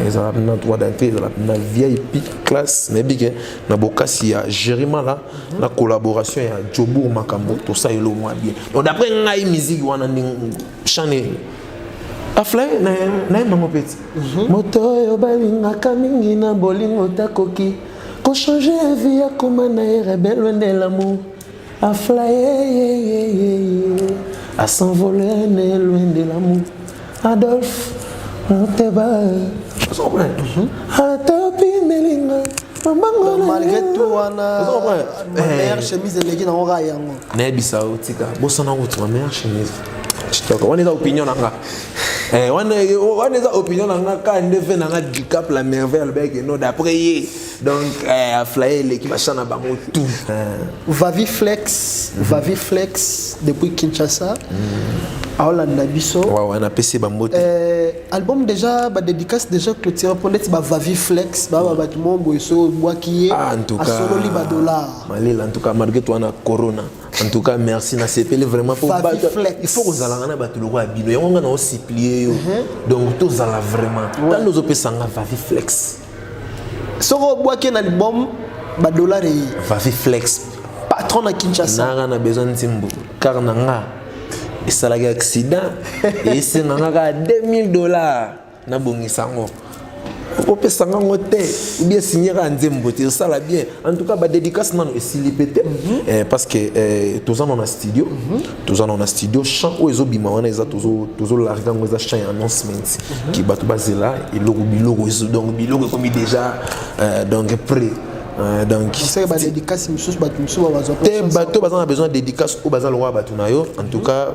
ezala na droit d'entrée ezala na VIP classe mais big na bokasi ya Jerima là la collaboration ya Jobour Makambo tout ça elo moi bien donc d'après ngai musique wana ni chané afla na mango petit moto yo balinga kamingi na bolingo takoki ko changer vie ya koma na rebelle de l'amour afla à s'envoler loin de l'amour Adolphe Monteba atopi melinga malgré tout ma meilleure chemise eleki na ora yango na bisa otika bosana ko ma meilleure chemise chitoko wana eza opinion nanga wana eza opinion nanga ka ndefe nanga du Cap la merveille avec no d'après ye donc a flyer l'équipe achana bango tout Vavi Flex depuis Kinshasa Aolanda biso ouais on a PC Bambote album déjà ba dédicace déjà clôturé pour être ba Vavi Flex ba bâtiment boiso boaki en tout cas solo li ba dollar malila en tout cas malgré toi na corona en tout cas merci na CPL vraiment pour battre il faut que zalanga na battre le roi bino yango na osiplier donc tous ala vraiment dans nos opesanga Vavi Flex soro boaki na album ba dollar Vavi Flex patron na Kinshasa na besoin ntimbo car nanga et ça l'accident et c'est nanga $2000 na bongisa ngo opesa ngango te ou bien signer à nzembo te ça la bien en tout cas ba dédicace nano esili pété parce que tous en on a studio chant ou ezobima wana eza tozo larga ngo eza chant announcement qui batu bazela et logo bilogo donc bilogo comme déjà donc prêt donc c'est ba dédicace mususu batu mususu bazana besoin de dédicace ou bazana loa batu na yo en tout cas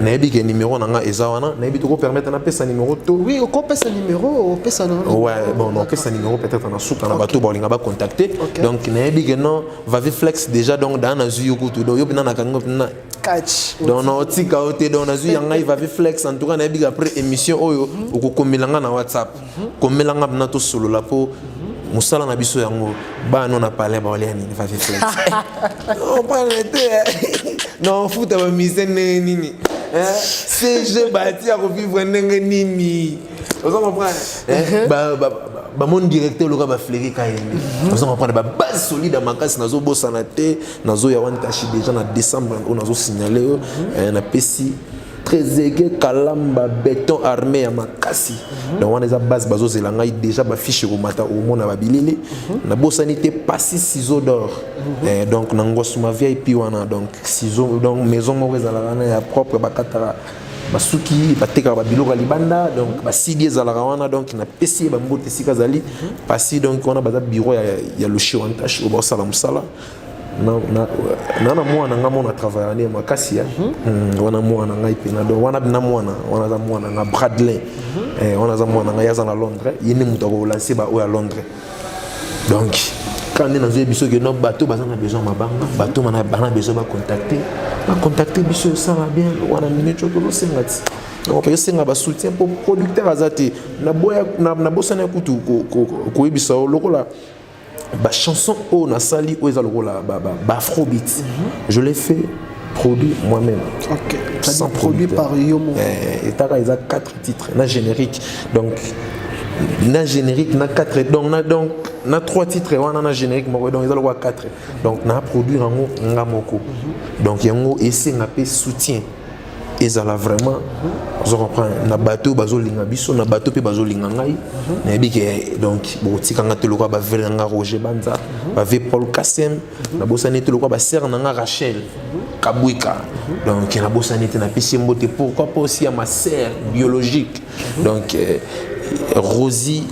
nayebi ke numéro nanga eza wana nayebi to ko permettre na pesa numéro to oui o ko pesa numéro o pesa non ouais bon non pesa numéro peut-être na souka na bato ba linga ba contacter donc nayebi ke non va flex déjà donc dans na zuyo ko to do yo bina na kango na catch donc na otika ote donc na zuyo ngai va flex en tout cas nayebi après émission oyo ko komelanga na WhatsApp komelanga bina to solo la po musala na biso yango ba non na parler ba wale ni va flex on parle de non futa ba mise nini c'est je bâti à revivre nini vous comprenez ba mon directeur le ba fleurir kayembe vous comprenez ba base solide makasi nazo bossa na te nazo ya wan tachi déjà na décembre on nazo signaler na pesi très aiguë kalamba béton armé à makasi donc on les a base bazo zelanga déjà ba fiche ko mata au mona ba bilili na bosanité passi ciseaux d'or donc nangosuma VIP wana donc ciseaux donc maison mo ezala na ya propre ba katara basuki bateka ba biloko libanda donc ba CD ezala wana donc na PC ba mbote sika zali passi donc on a ba bureau ya le chou en tâche au bosala musala na mwana nga mona travailler ne makasi ya wana mwana nga ipena do wana bina wana za mwana nga Bradley wana za mwana nga yaza na Londres yene muto ko lancer ba o ya Londres donc quand on a besoin que nos bateaux bazana besoin mabanga bateau mana bana besoin ba contacter biso ça va bien wana minute to lo sengati donc peut senga ba soutien pour producteur azati na boya na bosana kutu ko ebisa lokola ba chanson o na sali o ezalo la ba afrobeat je l'ai fait produit moi-même. OK. Ça produit par Yomo. Et tara ils a 4 titres na générique donc na générique na 4 donc na 3 titres wana na générique moko donc ils a le 4 donc na produire ngo ngamoko donc yango essayer na pe soutien ezala vraiment je comprends na bateau bazolinga biso na bateau pe bazolinga ngai na bike donc botika nga teloko ba vere nga Roger Banza ba ve Paul Kassem na bosani teloko ba sœur nga Rachel Kabwika donc na bosani te na pesi mbote pourquoi pas aussi à ma sœur biologique donc Rosie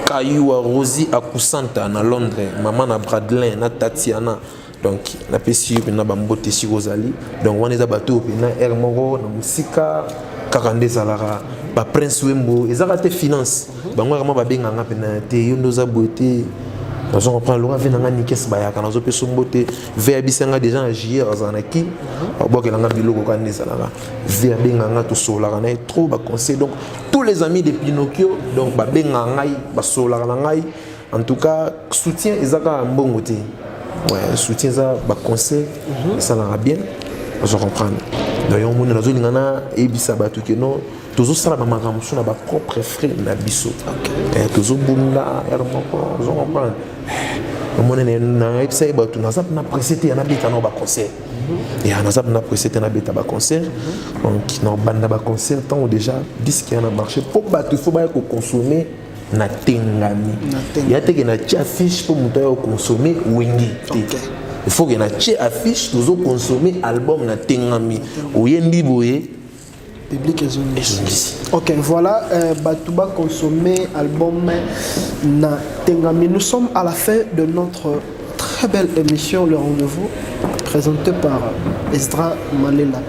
Kayua Rosie Akusanta na Londres maman na Bradley na Tatiana donc na pesi na bambote si Rosalie donc on est à bateau na Hermoro na musika kakande zalara ba Prince Wembo ezaka te finance bango vraiment ba benga nga pena te yondo za beauté on reprend le revenu na nikes ba ya kana zo peso mbote ve bisenga déjà na JR azanaki boke na biloko kande zalara ve benga nga to solara na trop ba conseil donc tous les amis de Pinocchio donc ba benga ngai ba solara na ngai en tout cas soutien ezaka mbongo te. Ouais, soutien ça, bah conseil, ça l'a bien, je comprends. D'ailleurs, on a dit que et bisa batu que non, toujours ça la maman ramsou na ba propre frère na biso. Et toujours bunda, je comprends. On est na et ça batu na zap na précédé na bita na ba concert. Et na zap na précédé na bita ba concert. Donc na banda ba concert tant déjà disque na marché pour batu faut ba ko consommer na tengami ya te que na tia affiche pour muto ya consommer wengi il faut que na tia affiche toujours consommer album na tengami oyendi boye public ezongisi. OK, voilà Batouba consommer album na tengami. Nous sommes à la fin de notre très belle émission Le Rendez-vous présentée par Esdra Malela.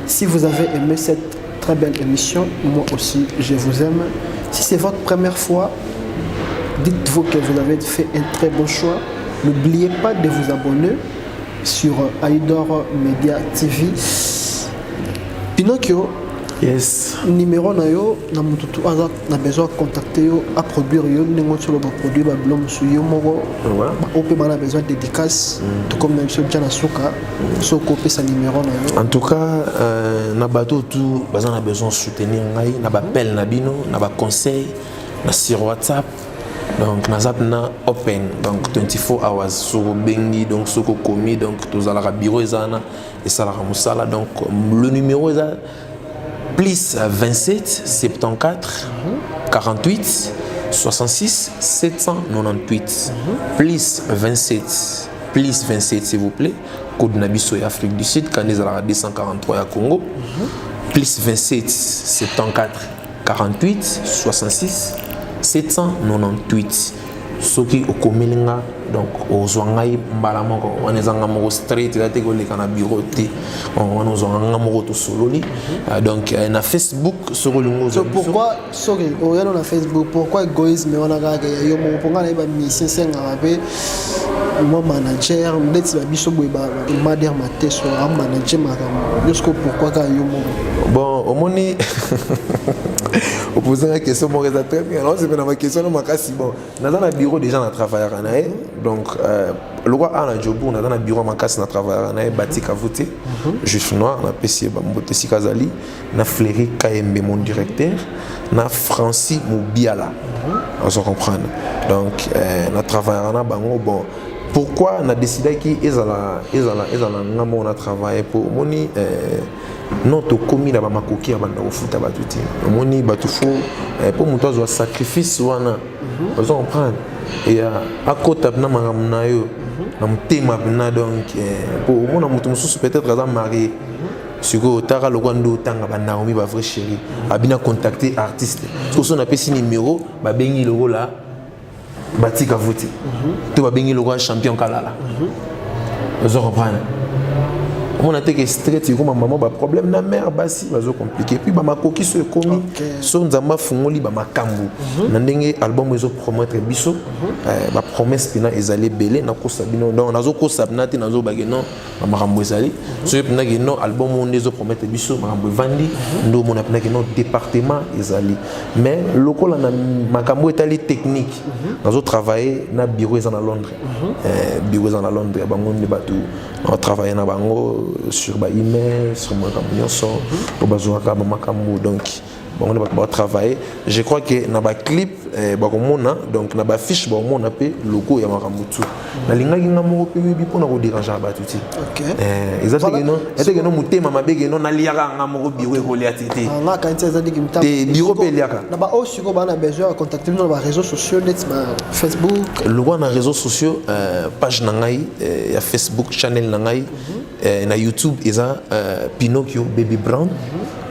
Si vous avez aimé cette très belle émission, moi aussi je vous aime. Si c'est votre première fois, dites-vous que vous avez fait un très bon choix. N'oubliez pas de vous abonner sur Aïdor Media TV. Pinocchio, yes. Numéro na yo na mututu aza na besoin de contacter yo à produire yo ningo sur le produit ba blom sur yo moko ba opé ba na besoin de dédicace tout comme même sur Jana Souka so copier sa numéro na yo. En tout cas na bateau tout bazan a besoin de soutenir ngai na ba appel na bino na ba conseil na sur WhatsApp donc na zap na open donc 24 hours sur bengi donc soko komi donc tous à la bureau ezana et ça la musala donc le numéro est plus 27 74 48 66 798 plus 27 s'il vous plaît code Nabiso et Afrique du Sud quand ils à 243 à Congo plus 27 74 48 66 798 ce qui au komelinga donc aux wangai mbalamoko wanezanga moko straight là te koleka na bureau te on ozanga moko to sololi donc na Facebook sur lungo so pourquoi sorry oyano na Facebook pourquoi égoïsme wana kaka yo mo ponga na ba mission senga abe moi manager ndeti ba biso boy ba mader mateso am manager makam jusqu'au pourquoi ka yo mo bon au moni vous posez la question, moi, très bien. Alors, c'est ma question, bon. Dans le bureau, déjà, on a travaillé à Ranae. Donc, le roi a un job, on a dans le bureau, on a travaillé à Ranae, bâti à voter. Juif noir, on a PC, Mbote Sikazali, on a Fléry KMB, mon directeur, on a Francis Moubiala. On se comprend. Donc, on a travaillé à Ranae, bon. Pourquoi on a décidé qu'on a travaillé pour Moni non to komi na ba makoki ya banda ofuta batuti moni batufo pour muto zo sacrifice wana vous comprendre et à côté na maramna yo na mutema bina donc pour mona muto mususu peut-être za marié siko tara lokwando tanga ba Naomi ba vrai chéri abina contacter artiste parce qu'on a pesi numéro ba bengi logo là batika voter to ba bengi logo champion kalala vous comprendre on a été straight comme maman ba problème na mère basi bazo compliqué puis ba makoki so ekomi so nzamba fungoli ba makambu na ndenge album ezo promettre biso ba promesse pina ezali belé na ko sabino donc nazo ko sabna te nazo bageno ba makambu ezali so pina ke no album on ezo promettre biso makambu vandi ndo mona pina ke no département ezali mais lokola na makambu etali technique nazo travailler na bureau ezana Londres bureau ezana Londres bango ndi batu on travailler na bango sur ma email, sur mon camion, au besoin de ma donc on va travailler. Je crois que dans le clip, donc dans la fiche, on a le logo ya Maramutu. Na linga kinga mo pe bi pona ko déranger ba tuti. OK. Exactement. Est-ce que no mutema mabege no na liaka nga mo biwe ko lia tete. Na ka ntse za diki mtama. Te biro pe liaka. Na ba osi ko bana besoin contacter dans les réseaux sociaux, Facebook. Logo na réseaux sociaux page na ngai ya Facebook channel na ngai na YouTube eza Pinocchio Baby Brown.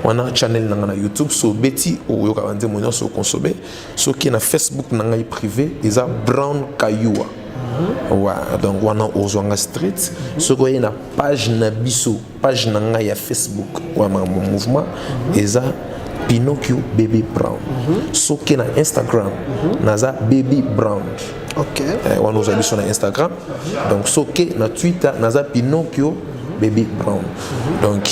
On a channel na YouTube so beti o yoka bande monyo so consommer so qui na Facebook na ngai privé eza Brown Kayua. Ouais, donc on a Ozwanga Street so ko na page na biso page na ngai ya Facebook wa mouvement eza Pinocchio Baby Brown. So qui na Instagram naza Baby Brown. OK. On nous a vu sur Instagram. Donc so qui na Twitter naza Pinocchio Baby Brown. Donc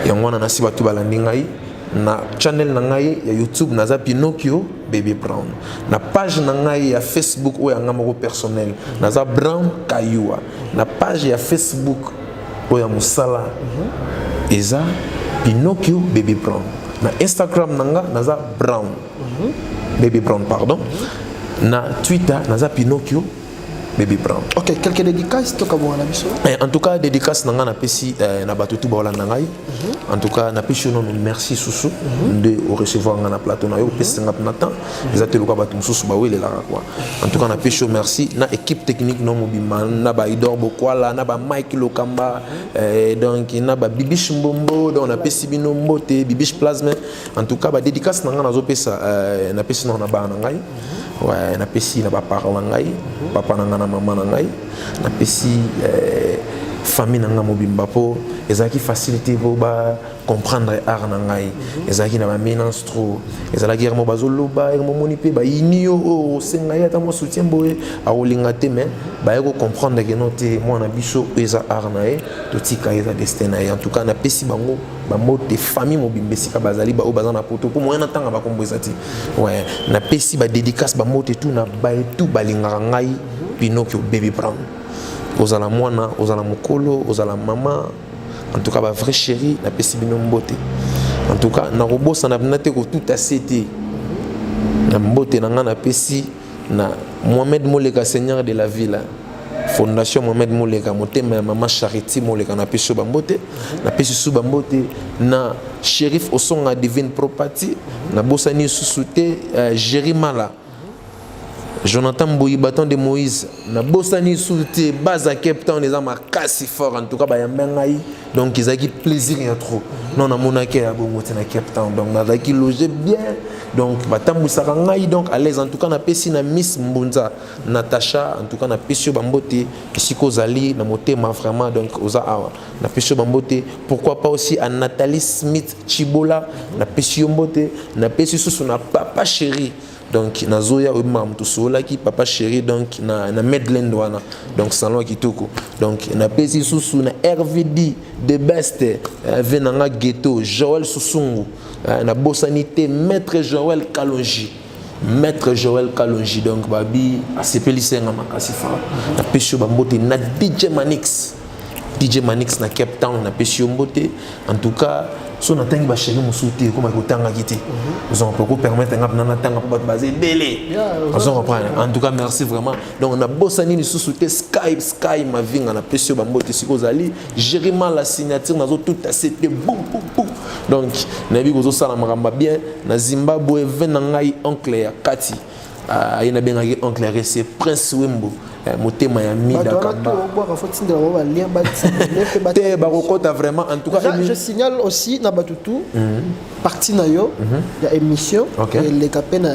yango na nasi batu balandi ngai na channel na ngai ya YouTube naza Pinocchio Baby Brown. Na page na ngai ya Facebook o ya ngamoko personnel naza Brown Kayua. Na page ya Facebook o ya musala eza Pinocchio Baby Brown. Na Instagram nanga naza Brown Baby Brown pardon. Na Twitter naza Pinocchio Baby Brown. OK, quelques dédicaces to ka bona biso. En tout cas dédicace nanga na pesi na batutu ba Hollande ngai. En tout cas na pesi non merci susu de recevoir na plateau na yo pesi nga na temps. Ezate loka batu susu ba wele la quoi. En tout cas na pesi merci na équipe technique no mobima na ba Idor Bokwala na ba Mike Lokamba donc na ba Bibish Mbombo donc na pesi bino mbote Bibish Plasma. En tout cas ba dédicace nanga na zo pesa na pesi non na ba ngai. Ouais, na pesi na ba parents ngai, papa nanga na maman ngai, na pesi famille nanga mobimba po ezaki facilité pour ba comprendre art ngai, ezaki na ba ménage trop, ezalaki mo bazoloba, mo moni pe ba inio o senga ya ta mo soutien boye a olinga te mais ba yeko comprendre que note moi na biso eza art nae, to tika eza destin nae. En tout cas na pesi bango ba mote famille mobimbesi ka bazali ba o bazana poto pour moyen tanga ba kombo ezati. Ouais, na pesi ba dédicace ba mote tout na ba tout balinga ngai Pinocchio Baby Brown. Ozala mwana, ozala mokolo, ozala maman. En tout cas ba vrai chéri na pesi bino mbote. En tout cas na robosa na binate ko tout acté. Na mbote na nga na pesi na Mohamed Moleka seigneur de la ville. Fondation Mohamed Mouleka motema Maman Charity Mouleka na peso bambote na peso bambote na Shérif Osonga Divine Property na bosani susute Jérimala Jonathan Mbouyi Bâton de Moïse na bosani susute base à Cape Town les ama kasi fort en tout cas ba yambengai donc ils ont plaisir et trop non na monake ya bongote na Cape Town donc na qui loger bien donc batambu sarangai donc à l'aise en tout cas na pesi na Miss Mbunza Natacha en tout cas na pesio bambote isiko zali na motema vraiment donc oza awa na pesio bambote pourquoi pas aussi à Nathalie Smith Chibola na pesio mbote na pesio susu na papa chéri donc na zoya mam to sola ki papa chéri donc na Medland wana donc salon kitoko donc na pesi susu na RVD de best venanga ghetto Joël Susungu na bosanité maître Joël Kalonji donc babi asepeli senga makasi fa na pesio bambote na DJ Manix na Cape Town na pesio mbote en tout cas so na tangi ba chéri musuti comme ko tanga kiti nous on peut permettre ngap na tanga pour baser délai on reprendre en tout cas merci vraiment donc on a bossani ni susute sky ma vinga na pesio bambote siko zali Jérima la signature nazo tout c'était boum donc na bi gozo sala makamba bien na Zimbabwe venangai oncle ya Kati ina benga oncle c'est Prince Wembo motema ya mida kamba vraiment en tout cas je signale aussi na batutu partie na yo ya émission les capena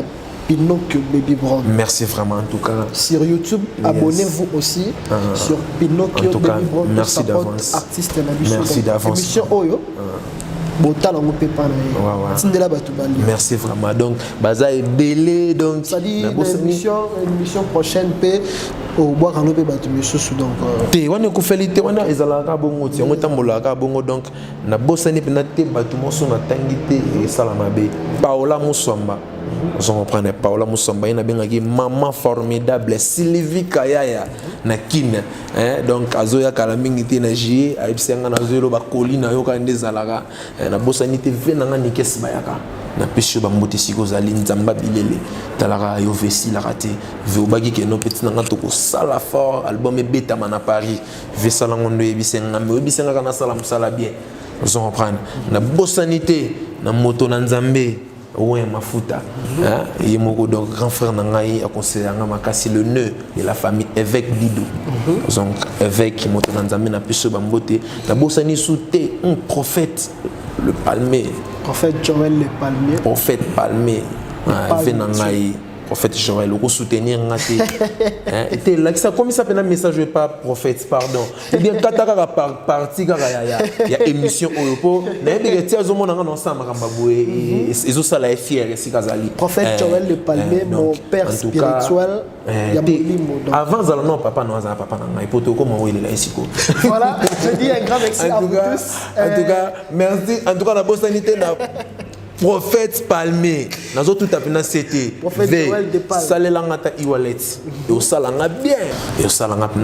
Pinocchio Baby Brown. Merci vraiment en tout cas sur YouTube abonnez-vous aussi sur Pinocchio Baby Brown merci d'avance artiste merci d'avance émission oyo merci vraiment donc baza est belé donc ça dit l'émission prochaine pe au bois quand pe batu misusu donc te wana ko felite wana ezalaka bongo ti ngo tambolaka bongo donc na bosani pe na te batu moso na tangite et salama be Paola Musomba on reprend Paola Musomba ina bengaki maman formidable Sylvie Kayaya na kin donc azoya kala mingi te na ji aibsenga na zelo ba kolina yo ka ndezalaka na bosani te venanga nikesi bayaka na pesho bambote siko zali nzamba bilele talaka yo vesi la raté veobaki ke no petit nanga to ko sala fort album e beta na Paris vesala ngondo ebisenga me ebisenga kana sala musala bien on reprend na bosanité na moto na nzambe ouais mafuta yemoko donc grand frère nangai a conseillé nga makasi le nœud de la famille évêque Didou donc évêque moto na nzambe na peso bambote na bosani souté un prophète le palmier prophète Joël le palmier venangai prophète Joël le soutenir ngati était là ça comme ça pena message pas prophète pardon ou bien kataka parti kaka ya émission oyopo na yebeke tia zo mona ngana ensemble kambabwe ezo sala fier sikazali prophète Joël le palmier mon père spirituel ya molimo avant zala non papa non azala papa nanga ipoto comme on est là ici voilà je dis un grand merci à vous tous en tout cas merci en tout cas la bosanité na prophète palmé nazo tout apena c'était salelanga ta e-wallet et au salanga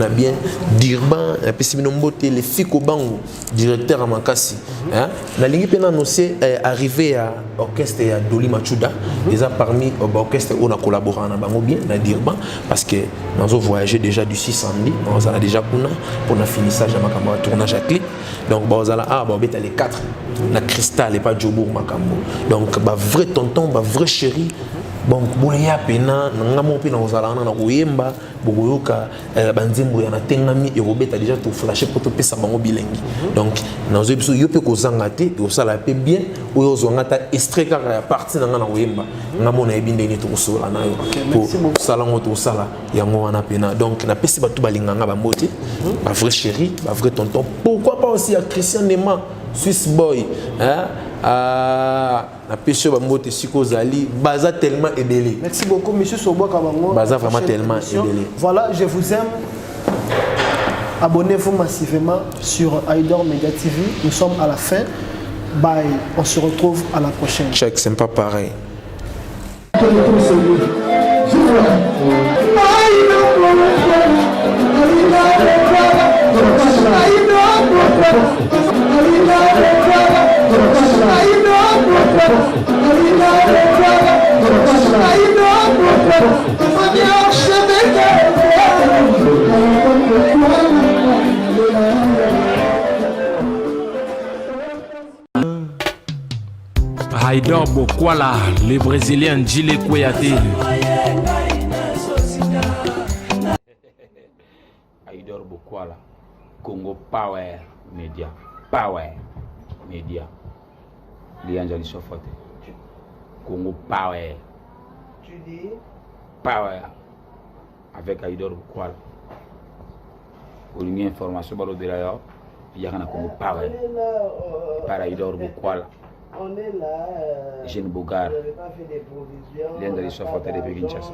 bien dirban et puis mbote les fiko bango directeur à Makasi na lingi pena annoncé arrivé à orchestre ya Doli Machuda déjà parmi orchestre on a collaboré na bango bien na dirban parce que nazo voyager déjà du 610 on a déjà pour na finissage à makambo tournage à clip donc bazala beta les 4 na Cristal et pas Jobour makambo donc ba vrai tonton ba vrai chéri bon boya pena ngamo pena ozala na koyemba boyoka banzembo ya na tengami et robeta déjà tout flasher pour te pesa bango bilengi donc nazo biso yope ko zanga te o sala pe bien o yozonga ta extrait kaka ya partie na ngana koyemba ngamo na ebinde ni to kosola na yo pour sala ngoto sala yango wana pena donc na pesi ba tout balinganga ba mbote ba vrai chéri ba vrai tonton pourquoi pas aussi à Christian Nema Swiss boy na pêche bambote siko zali baza tellement ébélé. Merci beaucoup monsieur Soboa Kabango. Baza vraiment tellement ébélé. Voilà, je vous aime. Abonnez-vous massivement sur Aïdor Media TV. Nous sommes à la fin. Bye. On se retrouve à la prochaine. Check, c'est pas pareil. I know Aïdor Bokwala, le Brésilien Djile Kouyaté. Aïdor Bokwala, Congo Power Media. Power Media. Lianjali Sofote. Congo Power. Tu dis Power. Avec Aïdor Bokwala. Pour une information, il y a un Congo Power. Par Aïdor Bokwala. on est là. Jeune Bogar. Vous n'avez pas fait des provisions. Lianjali Sofote depuis Kinshasa.